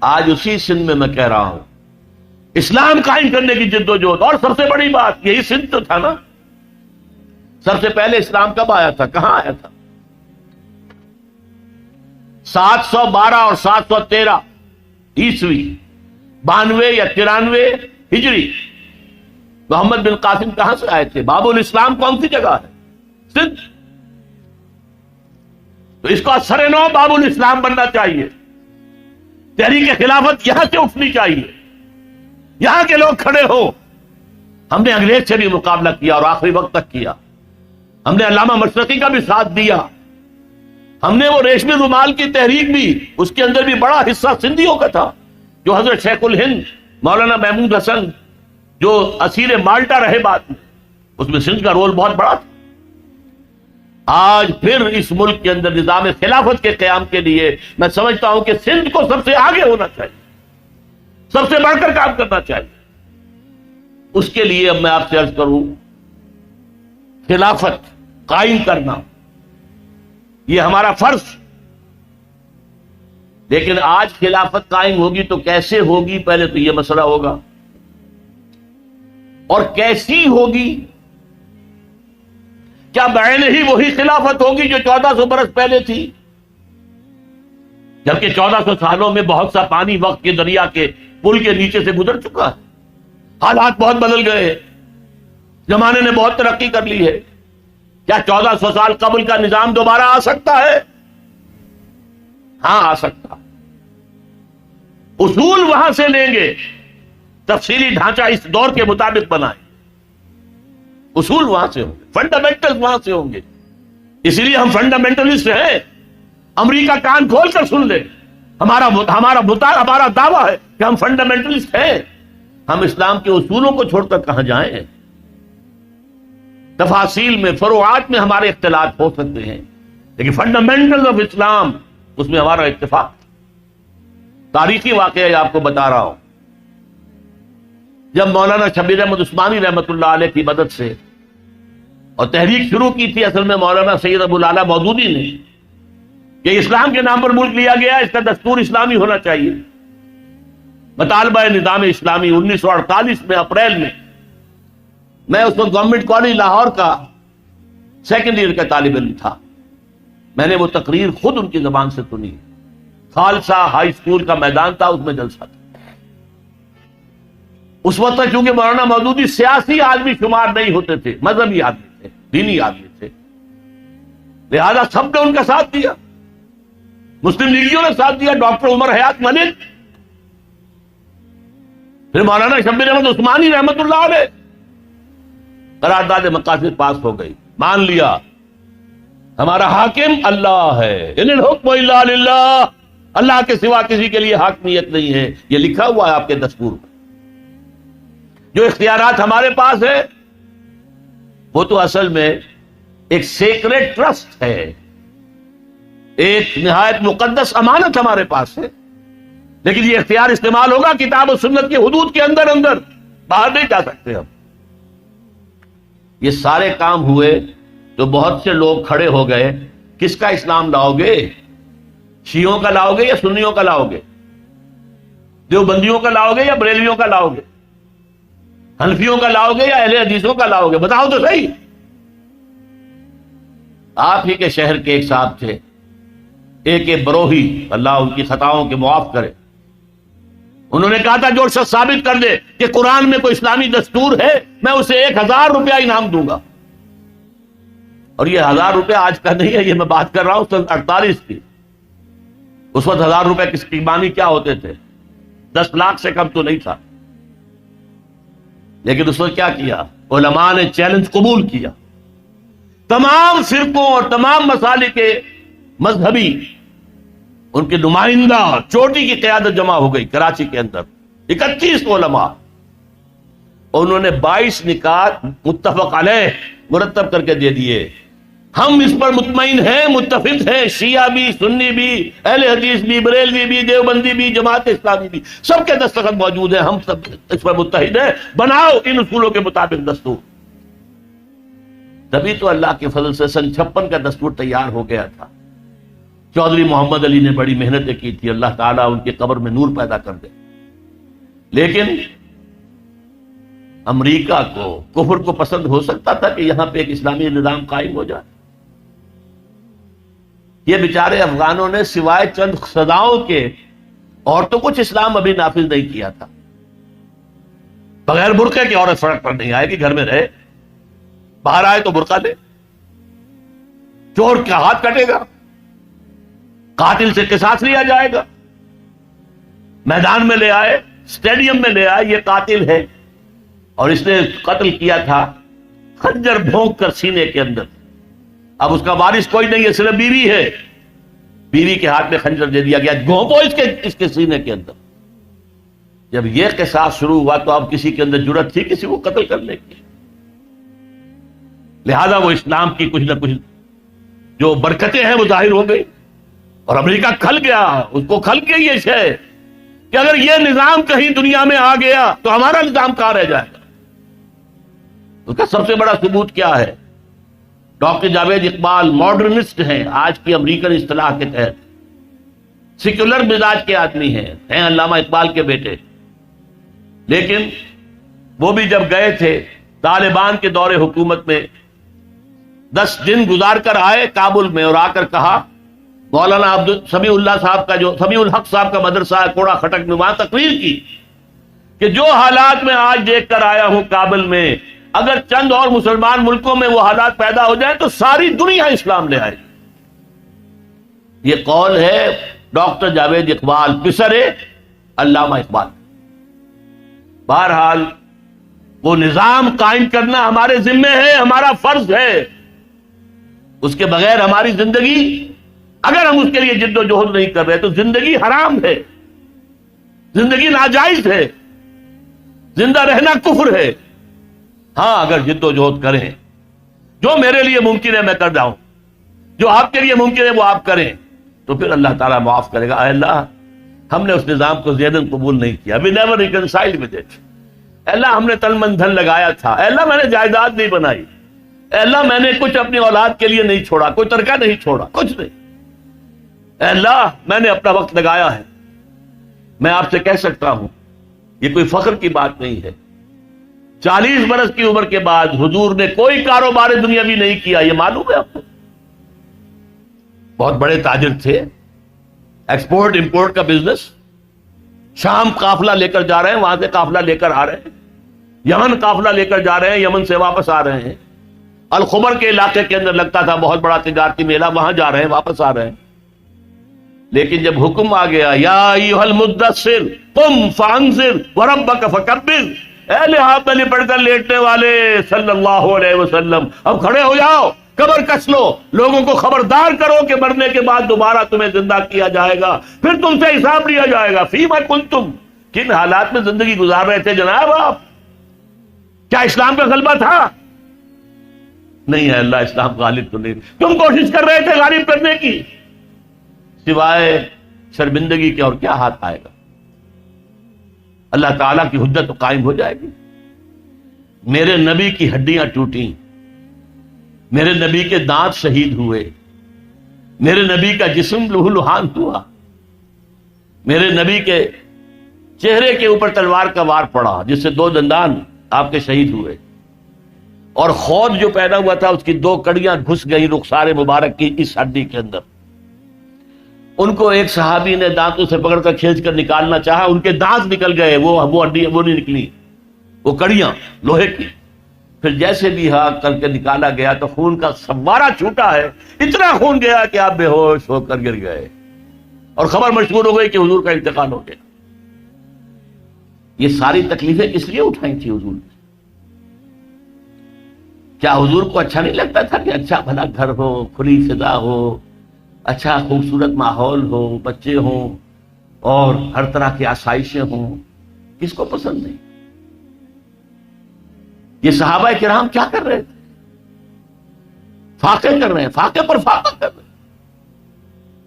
A: آج اسی سندھ میں کہہ رہا ہوں اسلام قائم کرنے کی جد و جہد. اور سب سے بڑی بات یہی سندھ تو تھا نا, سب سے پہلے اسلام کب آیا تھا, کہاں آیا تھا؟ 712 اور 713 عیسوی, 92 یا 93 ہجری. محمد بن قاسم کہاں سے آئے تھے؟ باب الاسلام کون سی جگہ ہے؟ سندھ. تو اس کو سر نو باب الاسلام بننا چاہیے. تحریک خلافت یہاں سے اٹھنی چاہیے, یہاں کے لوگ کھڑے ہو. ہم نے انگریز سے بھی مقابلہ کیا اور آخری وقت تک کیا. ہم نے علامہ مشرقی کا بھی ساتھ دیا. ہم نے وہ ریشمی رومال کی تحریک بھی, اس کے اندر بھی بڑا حصہ سندھیوں کا تھا, جو حضرت شیخ الہند مولانا محمود حسن جو اسیر مالٹا رہے بعد میں, اس میں سندھ کا رول بہت بڑا تھا. آج پھر اس ملک کے اندر نظام خلافت کے قیام کے لیے میں سمجھتا ہوں کہ سندھ کو سب سے آگے ہونا چاہیے, سب سے بڑھ کر کام کرنا چاہیے. اس کے لیے اب میں آپ سے عرض کروں, خلافت قائم کرنا یہ ہمارا فرض. لیکن آج خلافت قائم ہوگی تو کیسے ہوگی, پہلے تو یہ مسئلہ ہوگا. اور کیسی ہوگی؟ کیا بعین ہی وہی خلافت ہوگی جو 1400 برس پہلے تھی؟ جبکہ 1400 سالوں میں بہت سا پانی وقت کے دریا کے پل کے نیچے سے گزر چکا ہے. حالات بہت بدل گئے, زمانے نے بہت ترقی کر لی ہے. کیا 1400 سال قبل کا نظام دوبارہ آ سکتا ہے؟ ہاں آ سکتا. اصول وہاں سے لیں گے, تفصیلی ڈھانچہ اس دور کے مطابق بنائیں. اصول وہاں سے ہوں گے, فنڈامنٹل وہاں سے ہوں گے. اسی لیے ہم فنڈامنٹلسٹ ہیں. امریکہ کان کھول کر سن لے, ہمارا دعویٰ ہے کہ ہم فنڈامنٹلسٹ ہیں. ہم اسلام کے اصولوں کو چھوڑ کر کہاں جائیں؟ تفاصیل میں, فروعات میں ہمارے اختلاف ہو سکتے ہیں, لیکن فنڈامنٹل آف اسلام اس میں ہمارا اتفاق. تاریخی واقعہ آپ کو بتا رہا ہوں. جب مولانا شبیر احمد عثمانی رحمۃ اللہ علیہ کی مدد سے، اور تحریک شروع کی تھی اصل میں مولانا سید ابو الاعلیٰ مودودی نے، کہ اسلام کے نام پر ملک لیا گیا، اس کا دستور اسلامی ہونا چاہیے، مطالبہ نظام اسلامی۔ 1948 میں اپریل میں اس وقت گورنمنٹ کالج لاہور کا سیکنڈ ایئر کا طالب علم تھا، میں نے وہ تقریر خود ان کی زبان سے سنی۔ خالصہ ہائی اسکول کا میدان تھا، اس میں جلسہ تھا۔ اس وقت تک چونکہ مولانا مودودی سیاسی آدمی شمار نہیں ہوتے تھے، مذہبی آدمی تھے، دینی آدمی تھے، لہذا سب نے ان کا ساتھ دیا، مسلم لیگیوں نے ساتھ دیا، ڈاکٹر عمر حیات ملک، پھر مولانا شبیر احمد عثمانی رحمۃ اللہ علیہ۔ قرارداد مقاصد پاس ہو گئی، مان لیا ہمارا حاکم اللہ ہے، ان الحکم الا للہ، اللہ کے سوا کسی کے لیے حاکمیت نہیں ہے، یہ لکھا ہوا ہے آپ کے دستور میں۔ جو اختیارات ہمارے پاس ہے وہ تو اصل میں ایک سیکریٹ ٹرسٹ ہے، ایک نہایت مقدس امانت ہمارے پاس ہے، لیکن یہ اختیار استعمال ہوگا کتاب و سنت کے حدود کے اندر، باہر نہیں جا سکتے ہم۔ یہ سارے کام ہوئے تو بہت سے لوگ کھڑے ہو گئے، کس کا اسلام لاؤ گے؟ شیعوں کا لاؤ گے یا سنیوں کا لاؤ گے؟ دیوبندیوں کا لاؤ گے یا بریلویوں کا لاؤ گے؟ حنفیوں کا لاؤ گے یا اہل حدیثوں کا لاؤ گے؟ بتاؤ تو صحیح۔ آپ ہی کے شہر کے ایک صاحب تھے، ایک بروہی، اللہ ان کی خطاؤں کے معاف کرے، انہوں نے کہا تھا جو شخص ثابت کر دے کہ قرآن میں کوئی اسلامی دستور ہے میں اسے 1000 روپیہ انعام دوں گا۔ اور یہ 1000 روپیہ آج کا نہیں ہے، یہ میں بات کر رہا ہوں سن 48 کی۔ اس وقت 1000 روپے کس کی مانی کیا ہوتے تھے؟ 10 لاکھ سے کم تو نہیں تھا۔ لیکن اس وقت کیا کیا؟ علماء نے چیلنج قبول کیا، تمام فرقوں اور تمام مسالک کے مذہبی ان کے نمائندہ چوٹی کی قیادت جمع ہو گئی کراچی کے اندر، 31 علماء، اور انہوں نے 22 نکات متفق علیہ مرتب کر کے دے دیے۔ ہم اس پر مطمئن ہیں، متفق ہیں، شیعہ بھی، سنی بھی، اہل حدیث بھی، بریلوی بھی، دیوبندی بھی، جماعت اسلامی بھی، سب کے دستخط موجود ہیں، ہم سب اس پر متحد ہیں، بناؤ ان اصولوں کے مطابق دستور۔ تبھی تو اللہ کے فضل سے سن 56 کا دستور تیار ہو گیا تھا۔ چودھری محمد علی نے بڑی محنتیں کی تھی، اللہ تعالیٰ ان کی قبر میں نور پیدا کر دے، لیکن امریکہ کو، کفر کو پسند ہو سکتا تھا کہ یہاں پہ ایک اسلامی نظام قائم ہو جائے؟ یہ بیچارے افغانوں نے سوائے چند سزاؤں کے اور تو کچھ اسلام ابھی نافذ نہیں کیا تھا۔ بغیر برقعے کی عورت سڑک پر نہیں آئے گی، گھر میں رہے، باہر آئے تو برقع لے، چور کا ہاتھ کٹے گا، قاتل سے قصاص لیا جائے گا، میدان میں لے آئے، اسٹیڈیم میں لے آئے، یہ قاتل ہے اور اس نے قتل کیا تھا خنجر بھونک کر سینے کے اندر، اب اس کا وارث کوئی نہیں ہے، صرف بیوی ہے، بیوی کے ہاتھ میں خنجر دے دیا گیا، گھونپو اس کے سینے کے اندر۔ جب یہ قصاص شروع ہوا تو اب کسی کے اندر جرأت تھی کسی کو قتل کرنے کی؟ لہذا وہ اسلام کی کچھ نہ کچھ جو برکتیں ہیں وہ ظاہر ہو گئی، اور امریکہ کھل گیا، اس کو کھل کے یہ شے کہ اگر یہ نظام کہیں دنیا میں آ گیا تو ہمارا نظام کہاں رہ جائے گا۔ اس کا سب سے بڑا ثبوت کیا ہے؟ ڈاکٹر جاوید اقبال ماڈرنسٹ ہیں آج کی امریکن اصطلاح کے تحت، سیکولر مزاج کے آدمی ہیں علامہ اقبال کے بیٹے، لیکن وہ بھی جب گئے تھے طالبان کے دور حکومت میں 10 دن گزار کر آئے کابل میں، اور آ کر کہا مولانا سمیع اللہ صاحب کا، جو سمیع الحق صاحب کا مدرسہ ہے کوڑا خٹک میں، وہاں تقریر کی کہ جو حالات میں آج دیکھ کر آیا ہوں کابل میں، اگر چند اور مسلمان ملکوں میں وہ حالات پیدا ہو جائیں تو ساری دنیا اسلام لے آئے۔ یہ قول ہے ڈاکٹر جاوید اقبال، پسر علامہ اقبال۔ بہرحال وہ نظام قائم کرنا ہمارے ذمے ہے، ہمارا فرض ہے، اس کے بغیر ہماری زندگی، اگر ہم اس کے لیے جد و جہد نہیں کر رہے تو زندگی حرام ہے، زندگی ناجائز ہے، زندہ رہنا کفر ہے۔ ہاں اگر جد و جہد کریں، جو میرے لیے ممکن ہے میں کر جاؤں، جو آپ کے لیے ممکن ہے وہ آپ کریں، تو پھر اللہ تعالیٰ معاف کرے گا۔ اے اللہ، ہم نے اس نظام کو ذہناً قبول نہیں کیا، we never reconciled with it، اے اللہ ہم نے تن من دھن لگایا تھا، اے اللہ میں نے جائیداد نہیں بنائی، اے اللہ میں نے کچھ اپنی اولاد کے لیے نہیں چھوڑا، کوئی ترکہ نہیں چھوڑا، کچھ نہیں، اے اللہ میں نے اپنا وقت لگایا ہے۔ میں آپ سے کہہ سکتا ہوں یہ کوئی فخر کی بات نہیں ہے، 40 برس کی عمر کے بعد حضور نے کوئی کاروبار دنیاوی نہیں کیا، یہ معلوم ہے آپ کو؟ بہت بڑے تاجر تھے، ایکسپورٹ امپورٹ کا بزنس، شام قافلہ لے کر جا رہے ہیں، وہاں سے قافلہ لے کر آ رہے ہیں، یمن قافلہ لے کر جا رہے ہیں، یمن سے واپس آ رہے ہیں، الخمر کے علاقے کے اندر لگتا تھا بہت بڑا تجارتی میلہ، وہاں جا رہے ہیں، واپس آ رہے ہیں۔ لیکن جب حکم آ گیا یا ایھا المدثر قم فانذر وربک فکبر، اے لحاظ میں لپٹ کر لیٹنے والے صلی اللہ علیہ وسلم اب کھڑے ہو جاؤ، کمر کس لو، لوگوں کو خبردار کرو کہ مرنے کے بعد دوبارہ تمہیں زندہ کیا جائے گا، پھر تم سے حساب لیا جائے گا۔ فیما کنتم، کن حالات میں زندگی گزار رہے تھے جناب آپ؟ کیا اسلام کا غلبہ تھا؟ نہیں ہے اللہ، اسلام غالب تو نہیں، تم کوشش کر رہے تھے غالب کرنے کی، سوائے شرمندگی کے اور کیا ہاتھ آئے گا؟ اللہ تعالیٰ کی حجت تو قائم ہو جائے گی۔ میرے نبی کی ہڈیاں ٹوٹیں، میرے نبی کے دانت شہید ہوئے، میرے نبی کا جسم لہو لہان ہوا، میرے نبی کے چہرے کے اوپر تلوار کا وار پڑا جس سے 2 دندان آپ کے شہید ہوئے، اور خود جو پیدا ہوا تھا اس کی 2 کڑیاں گھس گئی رخسار مبارک کی اس ہڈی کے اندر۔ ان کو ایک صحابی نے دانتوں سے پکڑ کر کھینچ کر نکالنا چاہا، ان کے دانت نکل گئے، وہ ہڈی وہ نہیں نکلی، وہ کڑیاں لوہے کی۔ پھر جیسے بھی کر کے نکالا گیا تو خون کا فوارہ چھوٹا ہے، اتنا خون گیا کہ آپ بے ہوش ہو کر گر گئے، اور خبر مشہور ہو گئی کہ حضور کا انتقال ہو گیا۔ یہ ساری تکلیفیں کس لیے اٹھائی تھی حضور نے؟ کیا حضور کو اچھا نہیں لگتا تھا کہ اچھا بھلا گھر ہو، کھلی فضا ہو، اچھا خوبصورت ماحول ہو، بچے ہوں اور ہر طرح کی آسائشیں ہوں؟ کس کو پسند نہیں؟ یہ صحابہ کرام کیا کر رہے تھے؟ فاقے کر رہے ہیں، فاقے پر فاقہ کر رہے ہیں۔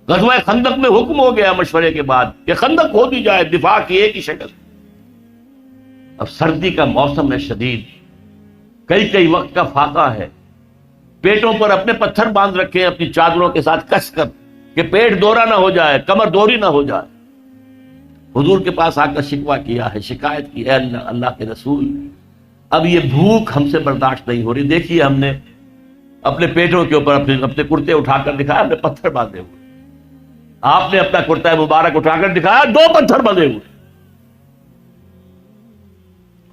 A: غزوہ خندق میں حکم ہو گیا مشورے کے بعد کہ خندق کھود دی جائے، دفاع کی ایک ہی شکل۔ اب سردی کا موسم ہے شدید، کئی وقت کا فاقہ ہے، پیٹوں پر اپنے پتھر باندھ رکھے ہیں اپنی چادروں کے ساتھ کس کر کہ پیٹ دورہ نہ ہو جائے، کمر دوری نہ ہو جائے۔ حضور کے پاس آ کر شکوہ کیا ہے، شکایت کی، اے اللہ کے رسول اب یہ بھوک ہم سے برداشت نہیں ہو رہی، دیکھیے ہم نے اپنے پیٹوں کے اوپر اپنے کرتے اٹھا کر دکھایا، ہم نے پتھر باندھے ہوئے، آپ نے اپنا کرتا مبارک اٹھا کر دکھایا، 2 پتھر بندھے ہوئے۔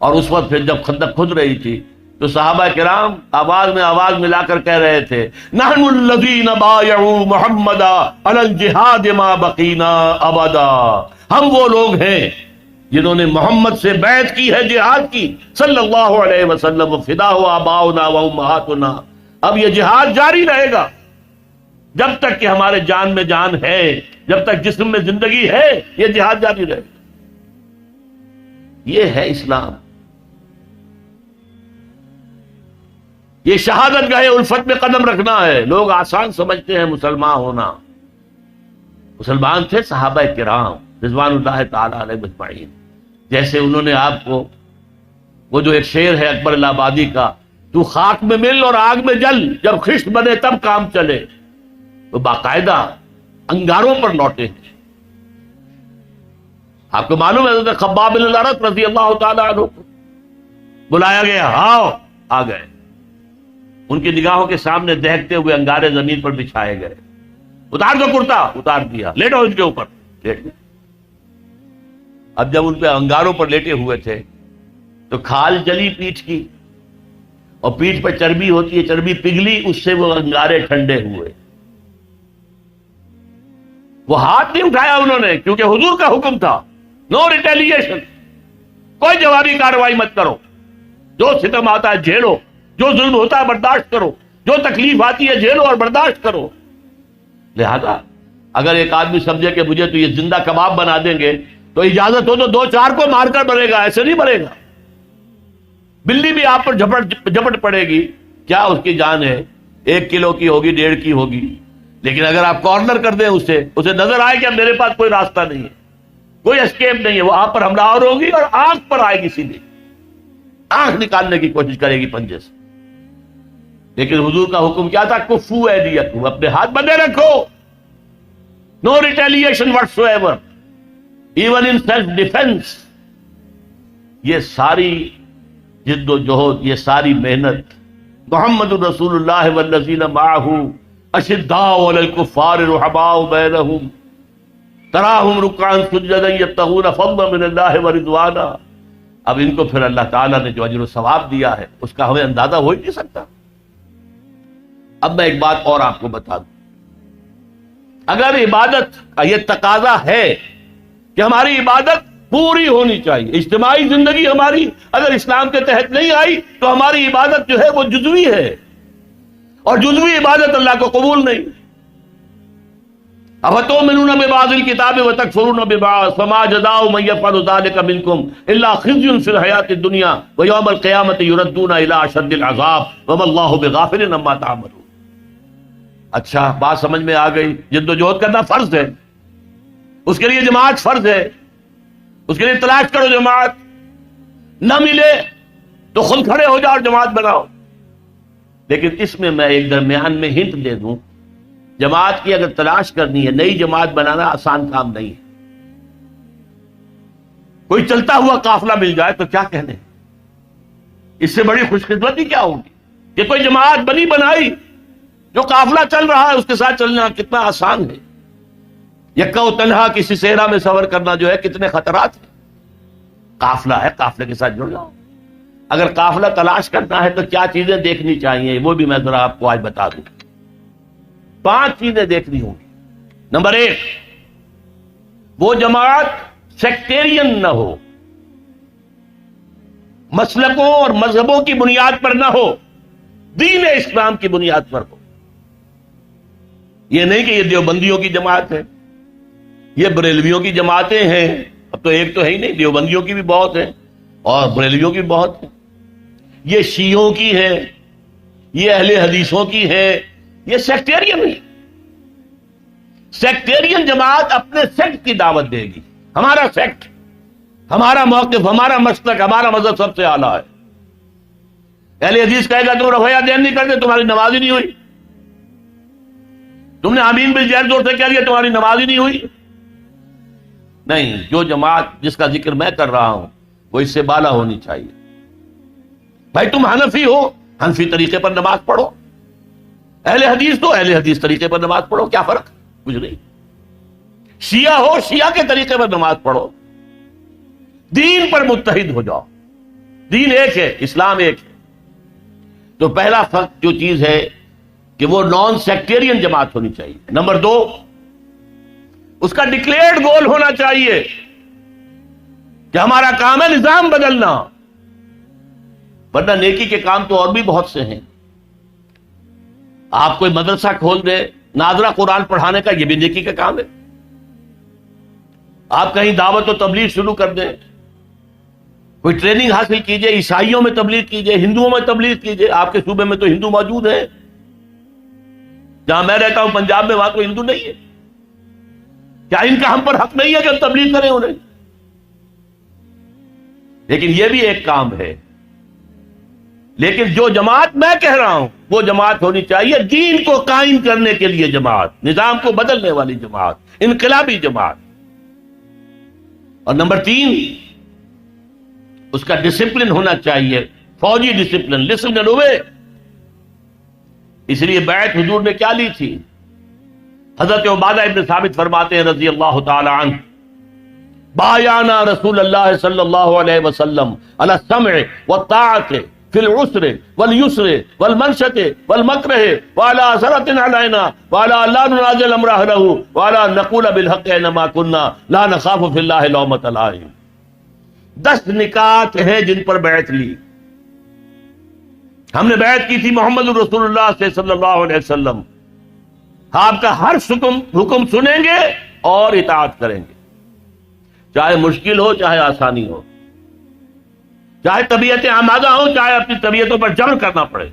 A: اور اس وقت پھر جب خندق کھد رہی تھی تو صحابہ کرام آواز میں آواز ملا کر کہہ رہے تھے نحن الذین بایعوا محمدا علی الجہاد ما بقینا ابدا، ہم وہ لوگ ہیں جنہوں نے محمد سے بیعت کی ہے جہاد کی صلی اللہ علیہ وسلم، فدا ہو آباؤنا و امہاتنا، اب یہ جہاد جاری رہے گا جب تک کہ ہمارے جان میں جان ہے، جب تک جسم میں زندگی ہے، یہ جہاد جاری رہے گا۔ یہ ہے اسلام، یہ شہادت گاہ الفت میں قدم رکھنا ہے۔ لوگ آسان سمجھتے ہیں مسلمان ہونا، مسلمان تھے صحابہ کرام رضوان اللہ تعالی علیہ مجمعین، جیسے انہوں نے آپ کو وہ جو ایک شعر ہے اکبر الہ آبادی کا، تو خاک میں مل اور آگ میں جل، جب خشت بنے تب کام چلے، وہ باقاعدہ انگاروں پر لوٹے ہیں۔ آپ کو معلوم ہے حضرت خباب بن الارت رضی اللہ تعالی عنہ کو بلایا گیا، آؤ، آ گئے، ان کی نگاہوں کے سامنے دہکتے ہوئے انگارے زمین پر بچھائے گئے، اتار دو کرتا، اتار دیا، لیٹو ان کے اوپر، لیٹ گئے۔ اب جب ان پہ انگاروں پر لیٹے ہوئے تھے تو کھال جلی پیٹھ کی، اور پیٹھ پر چربی ہوتی ہے، چربی پگھلی، اس سے وہ انگارے ٹھنڈے ہوئے۔ وہ ہاتھ نہیں اٹھایا انہوں نے، کیونکہ حضور کا حکم تھا نو ریٹیلیشن، کوئی جوابی کارروائی مت کرو، جو ستم آتا ہے جھیلو، جو ظلم ہوتا ہے برداشت کرو، جو تکلیف آتی ہے جھیلو اور برداشت کرو۔ لہذا اگر ایک آدمی سمجھے کہ مجھے تو یہ زندہ کباب بنا دیں گے تو اجازت ہو تو 2-4 کو مار کر مرے گا، ایسے نہیں مرے گا۔ بلی بھی آپ پر جھپٹ پڑے گی، کیا اس کی جان ہے، 1 کلو کی ہوگی، 1.5 کی ہوگی، لیکن اگر آپ کارنر کر دیں اسے نظر آئے کہ اب میرے پاس کوئی راستہ نہیں ہے، کوئی اسکیپ نہیں ہے، وہ آپ پر حملہ آور ہوگی اور آنکھ پر آئے گی سیدھی، آنکھ نکالنے کی کوشش کرے گی پنجے سے. لیکن حضور کا حکم کیا تھا؟ کفو ایدیکم، اپنے ہاتھ بندھے رکھو. نو retaliation what's ever, even in self defence. یہ ساری جد و جہد، یہ ساری محنت محمد رسول اللہ والذین معہ اشداء علی الکفار رحماء بینہم تراہم رکعا سجدا یبتغون فضلا من اللہ ورضوانا. اب ان کو پھر اللہ تعالیٰ نے جو اجر و ثواب دیا ہے اس کا ہمیں اندازہ ہو ہی نہیں سکتا. اب میں ایک بات اور آپ کو بتا دوں، اگر عبادت کا یہ تقاضا ہے کہ ہماری عبادت پوری ہونی چاہیے، اجتماعی زندگی ہماری اگر اسلام کے تحت نہیں آئی تو ہماری عبادت جو ہے وہ جزوی ہے، اور جزوی عبادت اللہ کو قبول نہیں. افتؤمنون ببعض الکتاب وتکفرون ببعض فما جزاء من یفعل ذلک منکم الا خزی فی الحیاۃ الدنیا ویوم القیامۃ یردون الی اشد العذاب وما اللہ بغافل عما تعملون. اچھا بات سمجھ میں آ گئی. جد و جہد کرنا فرض ہے، اس کے لیے جماعت فرض ہے، اس کے لیے تلاش کرو جماعت. نہ ملے تو خود کھڑے ہو جاؤ اور جماعت بناؤ. لیکن اس میں ایک درمیان میں ہنٹ دے دوں، جماعت کی اگر تلاش کرنی ہے، نئی جماعت بنانا آسان کام نہیں ہے. کوئی چلتا ہوا قافلہ مل جائے تو کیا کہنے، اس سے بڑی خوش قسمتی کیا ہوگی کہ کوئی جماعت بنی بنائی، جو قافلہ چل رہا ہے اس کے ساتھ چلنا کتنا آسان ہے. یکا و تنہا کسی صحرا میں سفر کرنا جو ہے کتنے خطرات ہیں. قافلہ ہے، قافلے کے ساتھ جڑ جاؤ. اگر قافلہ تلاش کرنا ہے تو کیا چیزیں دیکھنی چاہیے وہ بھی میں ذرا آپ کو آج بتا دوں. 5 چیزیں دیکھنی ہوں گی. نمبر 1، وہ جماعت سیکٹیرین نہ ہو، مسلکوں اور مذہبوں کی بنیاد پر نہ ہو، دین اسلام کی بنیاد پر ہو. یہ نہیں کہ یہ دیوبندیوں کی جماعت ہے، یہ بریلویوں کی جماعتیں ہیں. اب تو ایک تو ہے ہی نہیں، دیوبندیوں کی بھی بہت ہیں اور بریلویوں کی بہت ہیں. یہ شیعوں کی ہے، یہ اہل حدیثوں کی ہے. یہ سیکٹیرین ہے. سیکٹیرین جماعت اپنے سیکٹ کی دعوت دے گی. ہمارا سیکٹ، ہمارا موقف، ہمارا مسلک، ہمارا مذہب سب سے اعلیٰ ہے. اہل حدیث کہے گا تم رفع دین نہیں کرتے، تمہاری نماز ہی نہیں ہوئی. تم نے آمین بالجہر زور سے کہہ دیا، تمہاری نماز ہی نہیں ہوئی. نہیں، جو جماعت جس کا ذکر میں کر رہا ہوں وہ اس سے بالا ہونی چاہیے. بھائی تم حنفی ہو، حنفی طریقے پر نماز پڑھو. اہل حدیث تو اہل حدیث طریقے پر نماز پڑھو، کیا فرق؟ کچھ نہیں. شیعہ ہو، شیعہ کے طریقے پر نماز پڑھو. دین پر متحد ہو جاؤ. دین ایک ہے، اسلام ایک ہے. تو پہلا فرق جو چیز ہے کہ وہ نان سیکٹیرین جماعت ہونی چاہیے. نمبر 2، اس کا ڈکلیئرڈ گول ہونا چاہیے کہ ہمارا کام ہے نظام بدلنا. ورنہ نیکی کے کام تو اور بھی بہت سے ہیں. آپ کوئی مدرسہ کھول دیں، ناظرہ قرآن پڑھانے کا، یہ بھی نیکی کا کام ہے. آپ کہیں دعوت و تبلیغ شروع کر دیں، کوئی ٹریننگ حاصل کیجئے، عیسائیوں میں تبلیغ کیجئے، ہندوؤں میں تبلیغ کیجئے. آپ کے صوبے میں تو ہندو موجود ہیں، جہاں میں رہتا ہوں پنجاب میں، وہاں تو ہندو نہیں ہے. کیا ان کا ہم پر حق نہیں ہے کہ ہم تبلیغ کریں انہیں؟ لیکن یہ بھی ایک کام ہے. لیکن جو جماعت میں کہہ رہا ہوں وہ جماعت ہونی چاہیے دین کو قائم کرنے کے لیے جماعت، نظام کو بدلنے والی جماعت، انقلابی جماعت. اور نمبر 3، اس کا ڈسپلن ہونا چاہیے، فوجی ڈسپلن. Listen and obey. اس لیے بیعت حضور نے کیا لی تھی؟ حضرت عبادہ ابن ثابت فرماتے ہیں رضی اللہ تعالی عنہ، بایعنا رسول اللہ صلی اللہ علیہ وسلم علی السمع والطاعۃ فی العسر والیسر والمنشط والمکرہ وعلی اثرۃ علینا وعلی لا ننازل امر اہلہ وعلی نقول بالحق اینما کنا لا نخاف فی اللہ لومۃ لائم. 10 نکات ہیں جن پر بیعت لی. ہم نے بیعت کی تھی محمد رسول اللہ سے صلی اللہ علیہ وسلم. آپ کا ہر حکم سنیں گے اور اطاعت کریں گے، چاہے مشکل ہو چاہے آسانی ہو، چاہے طبیعتیں آمادہ ہوں چاہے اپنی طبیعتوں پر جبر کرنا پڑے،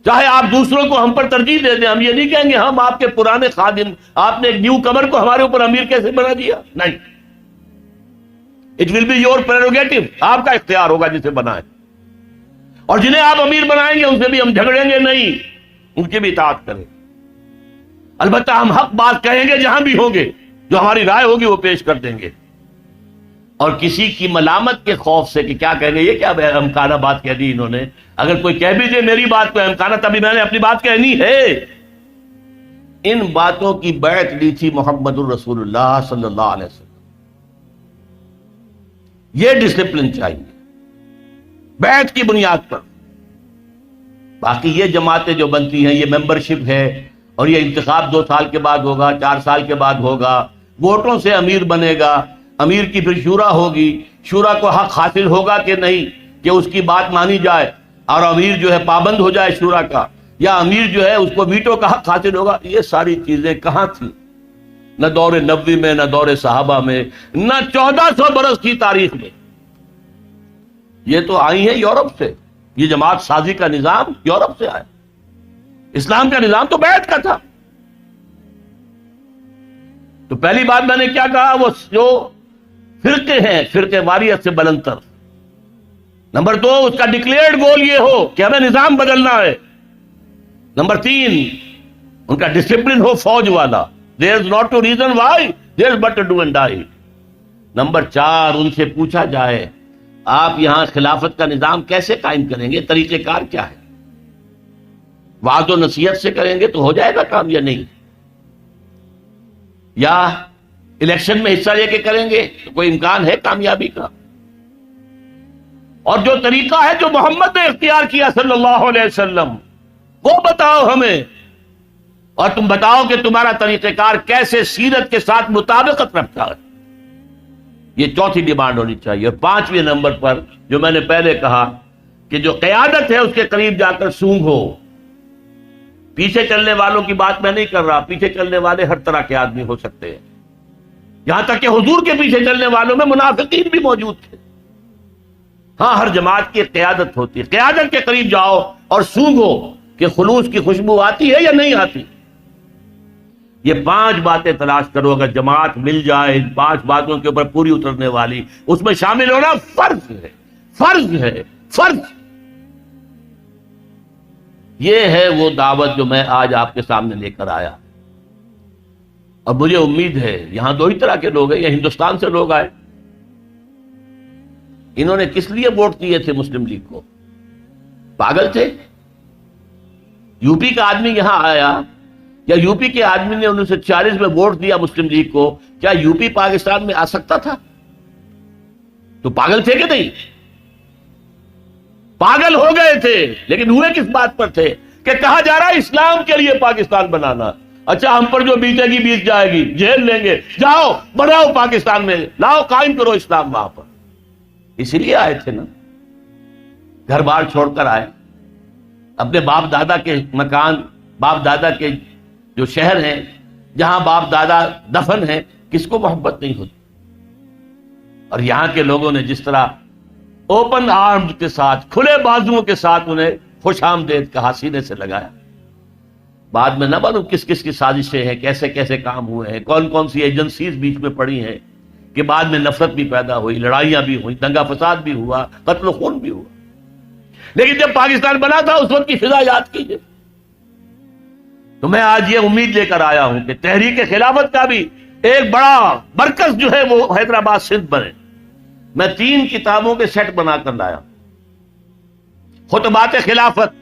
A: چاہے آپ دوسروں کو ہم پر ترجیح دے دیں. ہم یہ نہیں کہیں گے ہم آپ کے پرانے خادم، آپ نے ایک نیو کمر کو ہمارے اوپر امیر کیسے بنا دیا. نہیں، it will be your prerogative, آپ کا اختیار ہوگا جسے بنائیں، اور جنہیں آپ امیر بنائیں گے ان سے بھی ہم جھگڑیں گے نہیں، ان کی بھی اطاعت کریں، البتہ ہم حق بات کہیں گے جہاں بھی ہوں گے، جو ہماری رائے ہوگی وہ پیش کر دیں گے، اور کسی کی ملامت کے خوف سے کہ کیا کہیں گے، یہ کیا احمقانہ بات کہہ دی انہوں نے، اگر کوئی کہہ بھی دے میری بات کو احمقانہ، تبھی میں نے اپنی بات کہنی ہے۔ ان باتوں کی بیعت لی تھی محمد الرسول اللہ صلی اللہ علیہ وسلم۔ یہ ڈسپلن چاہیے بیعت کی بنیاد پر۔ باقی یہ جماعتیں جو بنتی ہیں، یہ ممبرشپ ہے، اور یہ انتخاب 2 سال کے بعد ہوگا، 4 سال کے بعد ہوگا، ووٹوں سے امیر بنے گا، امیر کی پھر شورا ہوگی، شورا کو حق حاصل ہوگا کہ نہیں کہ اس کی بات مانی جائے اور امیر جو ہے پابند ہو جائے شورا کا، یا امیر جو ہے اس کو ویٹو کا حق حاصل ہوگا۔ یہ ساری چیزیں کہاں تھیں؟ نہ دور نبوی میں، نہ دور صحابہ میں، نہ 1400 برس کی تاریخ میں۔ یہ تو آئی ہے یورپ سے، یہ جماعت سازی کا نظام یورپ سے آیا، اسلام کا نظام تو بیعت کا تھا۔ تو پہلی بات میں نے کیا کہا، وہ جو فرقے ہیں، فرقے واریت سے بلند تر۔ نمبر 2، اس کا ڈکلیئرڈ گول یہ ہو کہ ہمیں نظام بدلنا ہے۔ نمبر 3، ان کا ڈسپلن ہو فوج والا، there is not to reason why, there is but to do and die۔ Number 4، ان سے پوچھا جائے آپ یہاں خلافت کا نظام کیسے قائم کریں گے، طریقہ کار کیا ہے؟ وعظ و نصیحت سے کریں گے تو ہو جائے گا کام یا نہیں؟ یا الیکشن میں حصہ لے کے کریں گے تو کوئی امکان ہے کامیابی کا؟ اور جو طریقہ ہے جو محمد نے اختیار کیا صلی اللہ علیہ وسلم، وہ بتاؤ ہمیں، اور تم بتاؤ کہ تمہارا طریقہ کار کیسے سیرت کے ساتھ مطابقت رکھتا ہے۔ یہ چوتھی ڈیمانڈ ہونی چاہیے۔ اور 5ویں نمبر پر جو میں نے پہلے کہا کہ جو قیادت ہے اس کے قریب جا کر سونگ ہو۔ پیچھے چلنے والوں کی بات میں نہیں کر رہا، پیچھے چلنے والے ہر طرح کے آدمی ہو سکتے ہیں، یہاں تک کہ حضور کے پیچھے چلنے والوں میں منافقین بھی موجود تھے۔ ہاں، ہر جماعت کی قیادت ہوتی ہے، قیادت کے قریب جاؤ اور سونگو کہ خلوص کی خوشبو آتی ہے یا نہیں آتی۔ یہ 5 باتیں تلاش کرو، اگر جماعت مل جائے ان 5 باتوں کے اوپر پوری اترنے والی، اس میں شامل ہونا فرض ہے، فرض ہے، فرض۔ یہ ہے وہ دعوت جو میں آج آپ کے سامنے لے کر آیا، اور مجھے امید ہے یہاں 2 ہی طرح کے لوگ ہیں، یا ہندوستان سے لوگ آئے۔ انہوں نے کس لیے ووٹ دیے تھے مسلم لیگ کو؟ پاگل تھے؟ یو پی کا آدمی یہاں آیا، یا یو پی کے آدمی نے 1940 میں ووٹ دیا مسلم لیگ کو، کیا یو پی پاکستان میں آ سکتا تھا؟ تو پاگل تھے کہ نہیں؟ پاگل ہو گئے تھے، لیکن ہوئے کس بات پر تھے کہ کہا جا رہا ہے اسلام کے لیے پاکستان بنانا۔ اچھا، ہم پر جو بیتے گی بیت جائے گی، جیل لیں گے، جاؤ بناؤ پاکستان میں، لاؤ قائم کرو اسلام وہاں پر۔ اسی لیے آئے تھے نا، گھر بار چھوڑ کر آئے، اپنے باپ دادا کے مکان، باپ دادا کے جو شہر ہیں، جہاں باپ دادا دفن ہیں، کس کو محبت نہیں ہوتی؟ اور یہاں کے لوگوں نے جس طرح اوپن آرمز کے ساتھ، کھلے بازوؤں کے ساتھ انہیں خوش آمدید کہا، سینے سے لگایا۔ بعد میں نہ معلوم کس کس کی سازشیں ہیں، کیسے کیسے کام ہوئے ہیں، کون کون سی ایجنسیز بیچ میں پڑی ہیں، کہ بعد میں نفرت بھی پیدا ہوئی، لڑائیاں بھی ہوئی، دنگا فساد بھی ہوا، قتل و خون بھی ہوا۔ لیکن جب پاکستان بنا تھا اس وقت کی فضا یاد کیجئے۔ تو میں آج یہ امید لے کر آیا ہوں کہ تحریک خلافت کا بھی ایک بڑا مرکز جو ہے وہ حیدرآباد سندھ بنے۔ میں 3 کتابوں کے سیٹ بنا کر لایا۔ خطبات خلافت،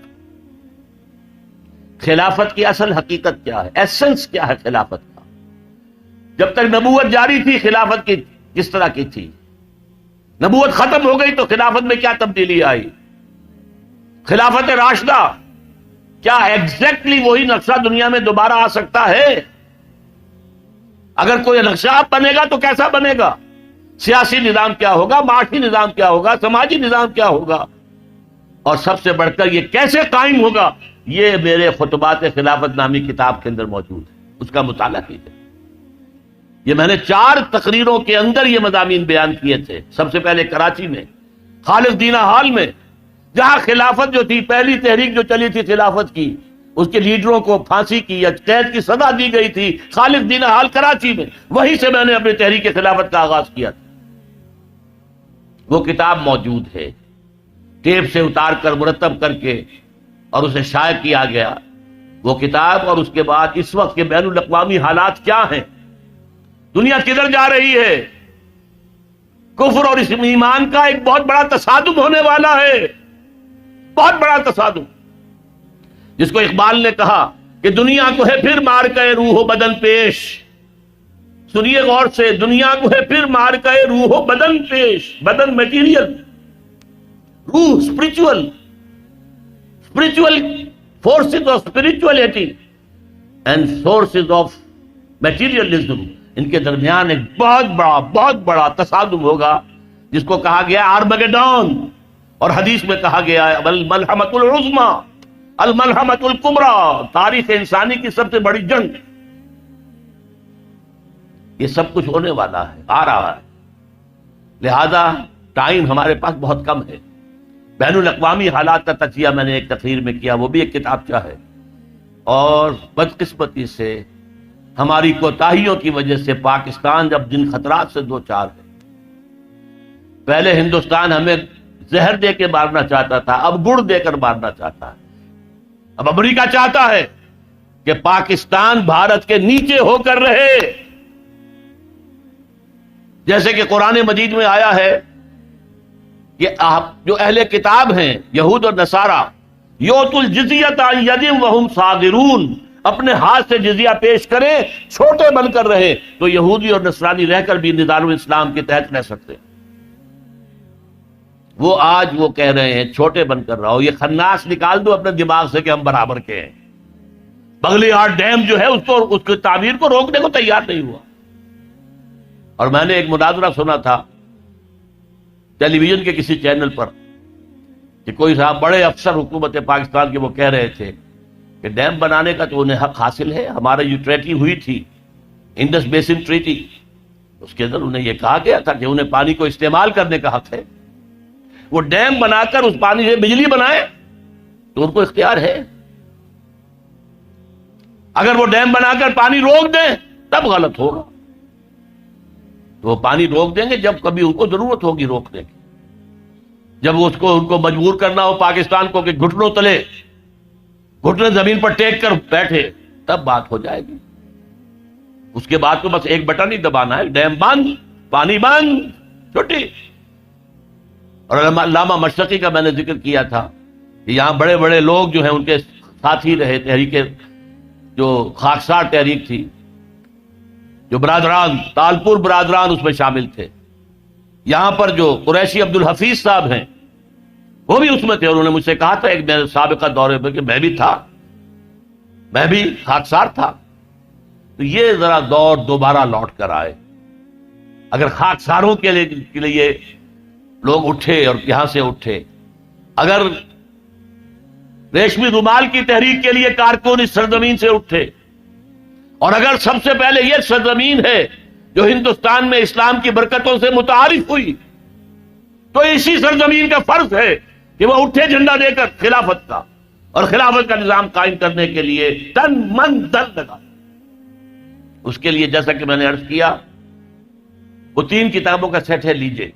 A: خلافت کی اصل حقیقت کیا ہے، ایسنس کیا ہے خلافت کا، جب تک نبوت جاری تھی خلافت کی کس طرح کی تھی، نبوت ختم ہو گئی تو خلافت میں کیا تبدیلی آئی، خلافت راشدہ کیا ایگزیکٹلی وہی نقشہ دنیا میں دوبارہ آ سکتا ہے؟ اگر کوئی نقشہ بنے گا تو کیسا بنے گا؟ سیاسی نظام کیا ہوگا، معاشی نظام کیا ہوگا، سماجی نظام کیا ہوگا، اور سب سے بڑھ کر یہ کیسے قائم ہوگا؟ یہ میرے خطبات خلافت نامی کتاب کے اندر موجود ہے، اس کا مطالعہ کیجیے۔ یہ میں نے 4 تقریروں کے اندر یہ مضامین بیان کیے تھے۔ سب سے پہلے کراچی میں خالد دینہ ہال میں، جہاں خلافت جو تھی، پہلی تحریک جو چلی تھی خلافت کی، اس کے لیڈروں کو پھانسی کی یا قید کی سزا دی گئی تھی خالد دینہ ہال کراچی میں، وہیں سے میں نے اپنی تحریک خلافت کا آغاز کیا تھا۔ وہ کتاب موجود ہے، ٹیپ سے اتار کر مرتب کر کے اور اسے شائع کیا گیا وہ کتاب، اور اس کے بعد اس وقت کے بین الاقوامی حالات کیا ہیں، دنیا کدھر جا رہی ہے، کفر اور ایمان کا ایک بہت بڑا تصادم ہونے والا ہے، بہت بڑا تصادم، جس کو اقبال نے کہا کہ دنیا کو ہے پھر مار کے روح و بدن پیش، سنیے غور سے، دنیا کو ہے پھر مار کے روح و بدن پیش، بدن میٹیریل، روح spiritual forces of spirituality and sources of materialism, ان کے درمیان ایک بہت بڑا تصادم ہوگا، جس کو کہا گیا آرمگیڈون، اور حدیث میں کہا گیا ہے الملحمۃ العظمی، الملحمۃ الکبریٰ، تاریخ انسانی کی سب سے بڑی جنگ۔ یہ سب کچھ ہونے والا ہے، آ رہا ہے، لہذا ٹائم ہمارے پاس بہت کم ہے۔ بین الاقوامی حالات کا تجزیہ میں نے ایک تقریر میں کیا، وہ بھی ایک کتابچہ ہے، اور بدقسمتی سے ہماری کوتاہیوں کی وجہ سے پاکستان جب جن خطرات سے دو چار ہے، پہلے ہندوستان ہمیں زہر دے کے مارنا چاہتا تھا، اب گڑ دے کر مارنا چاہتا ہے، اب امریکہ چاہتا ہے کہ پاکستان بھارت کے نیچے ہو کر رہے، جیسے کہ قرآن مجید میں آیا ہے کہ آپ جو اہل کتاب ہیں یہود اور نصارہ، یؤتوا الجزیۃ عن ید وہم صاغرون، اپنے ہاتھ سے جزیہ پیش کریں، چھوٹے بن کر رہے، تو یہودی اور نصرانی رہ کر بھی نظام اسلام کے تحت رہ سکتے ہیں۔ وہ آج وہ کہہ رہے ہیں چھوٹے بن کر رہو، یہ خناس نکال دو اپنے دماغ سے کہ ہم برابر کے ہیں۔ بغلی ہاٹ ڈیم جو ہے اس کی تعمیر کو روکنے کو تیار نہیں ہوا۔ اور میں نے ایک مناظرہ سنا تھا ٹیلی ویژن کے کسی چینل پر کہ کوئی صاحب بڑے افسر حکومت پاکستان کے وہ کہہ رہے تھے کہ ڈیم بنانے کا تو انہیں حق حاصل ہے، ہمارے جو ٹریٹی ہوئی تھی انڈس بیسن ٹریٹی، اس کے اندر انہیں یہ کہا گیا تھا کہ انہیں پانی کو استعمال کرنے کا حق ہے، وہ ڈیم بنا کر اس پانی سے بجلی بنائے تو ان کو اختیار ہے، اگر وہ ڈیم بنا کر پانی روک دیں تب غلط ہوگا، تو وہ پانی روک دیں گے جب کبھی ان کو ضرورت ہوگی روکنے کی، جب اس کو ان کو مجبور کرنا ہو پاکستان کو کہ گھٹنوں تلے، گھٹنے زمین پر ٹیک کر بیٹھے، تب بات ہو جائے گی۔ اس کے بعد تو بس ایک بٹن ہی دبانا ہے، ڈیم بند، پانی بند، چھٹی۔ اور علامہ مشرقی کا میں نے ذکر کیا تھا کہ یہاں بڑے بڑے لوگ جو ہیں ان کے ساتھی رہے، تحریک جو خاکسار تحریک تھی، جو برادران تالپور برادران اس میں شامل تھے، یہاں پر جو قریشی عبد الحفیظ صاحب ہیں وہ بھی اس میں تھے، انہوں نے مجھ سے کہا تھا ایک میرے سابقہ دورے میں کہ میں بھی تھا، میں بھی خاکسار تھا۔ تو یہ ذرا دور دوبارہ لوٹ کر آئے، اگر خاکساروں کے لیے لوگ اٹھے اور یہاں سے اٹھے، اگر ریشمی رومال کی تحریک کے لیے کارکن اس سرزمین سے اٹھے، اور اگر سب سے پہلے یہ سرزمین ہے جو ہندوستان میں اسلام کی برکتوں سے متعارف ہوئی، تو اسی سرزمین کا فرض ہے کہ وہ اٹھے جھنڈا دے کر خلافت کا، اور خلافت کا نظام قائم کرنے کے لیے تن من دھن لگا۔ اس کے لیے جیسا کہ میں نے عرض کیا، وہ 3 کتابوں کا سیٹ ہے، لیجئے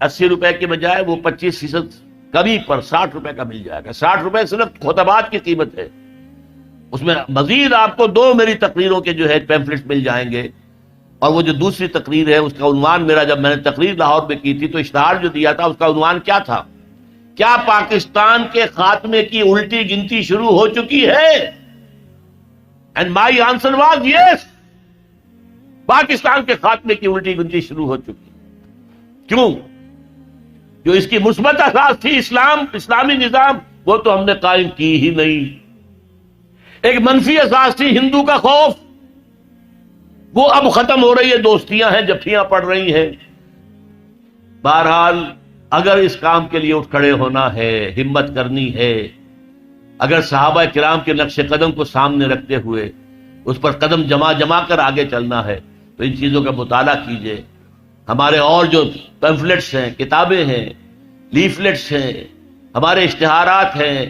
A: 80 روپے کے بجائے وہ 25% کمی پر 60 روپے کا مل جائے گا۔ 60 روپے صرف خطبات کی قیمت ہے، اس میں مزید آپ کو 2 میری تقریروں کے جو ہے پیمفلٹس مل جائیں گے، اور وہ جو دوسری تقریر ہے اس کا عنوان میرا، جب میں نے تقریر لاہور میں کی تھی تو اشتہار جو دیا تھا اس کا عنوان کیا تھا؟ کیا پاکستان کے خاتمے کی الٹی گنتی شروع ہو چکی ہے؟ And my answer was yes, Pakistan کے خاتمے کی الٹی گنتی شروع ہو چکی۔ کیوں؟ جو اس کی مثبت اساس تھی اسلامی نظام، وہ تو ہم نے قائم کی ہی نہیں۔ ایک منفی اساس تھی ہندو کا خوف، وہ اب ختم ہو رہی ہے، دوستیاں ہیں، جفیاں پڑ رہی ہیں۔ بہرحال اگر اس کام کے لیے اٹھ کھڑے ہونا ہے، ہمت کرنی ہے، اگر صحابہ کرام کے نقش قدم کو سامنے رکھتے ہوئے اس پر قدم جما کر آگے چلنا ہے، تو ان چیزوں کا مطالعہ کیجئے۔ ہمارے اور جو پیمفلٹس ہیں، کتابیں ہیں، لیفلٹس ہیں، ہمارے اشتہارات ہیں،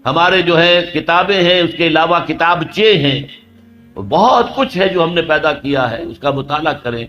A: ہمارے جو ہے کتابیں ہیں، اس کے علاوہ کتابچے ہیں، بہت کچھ ہے جو ہم نے پیدا کیا ہے، اس کا مطالعہ کریں۔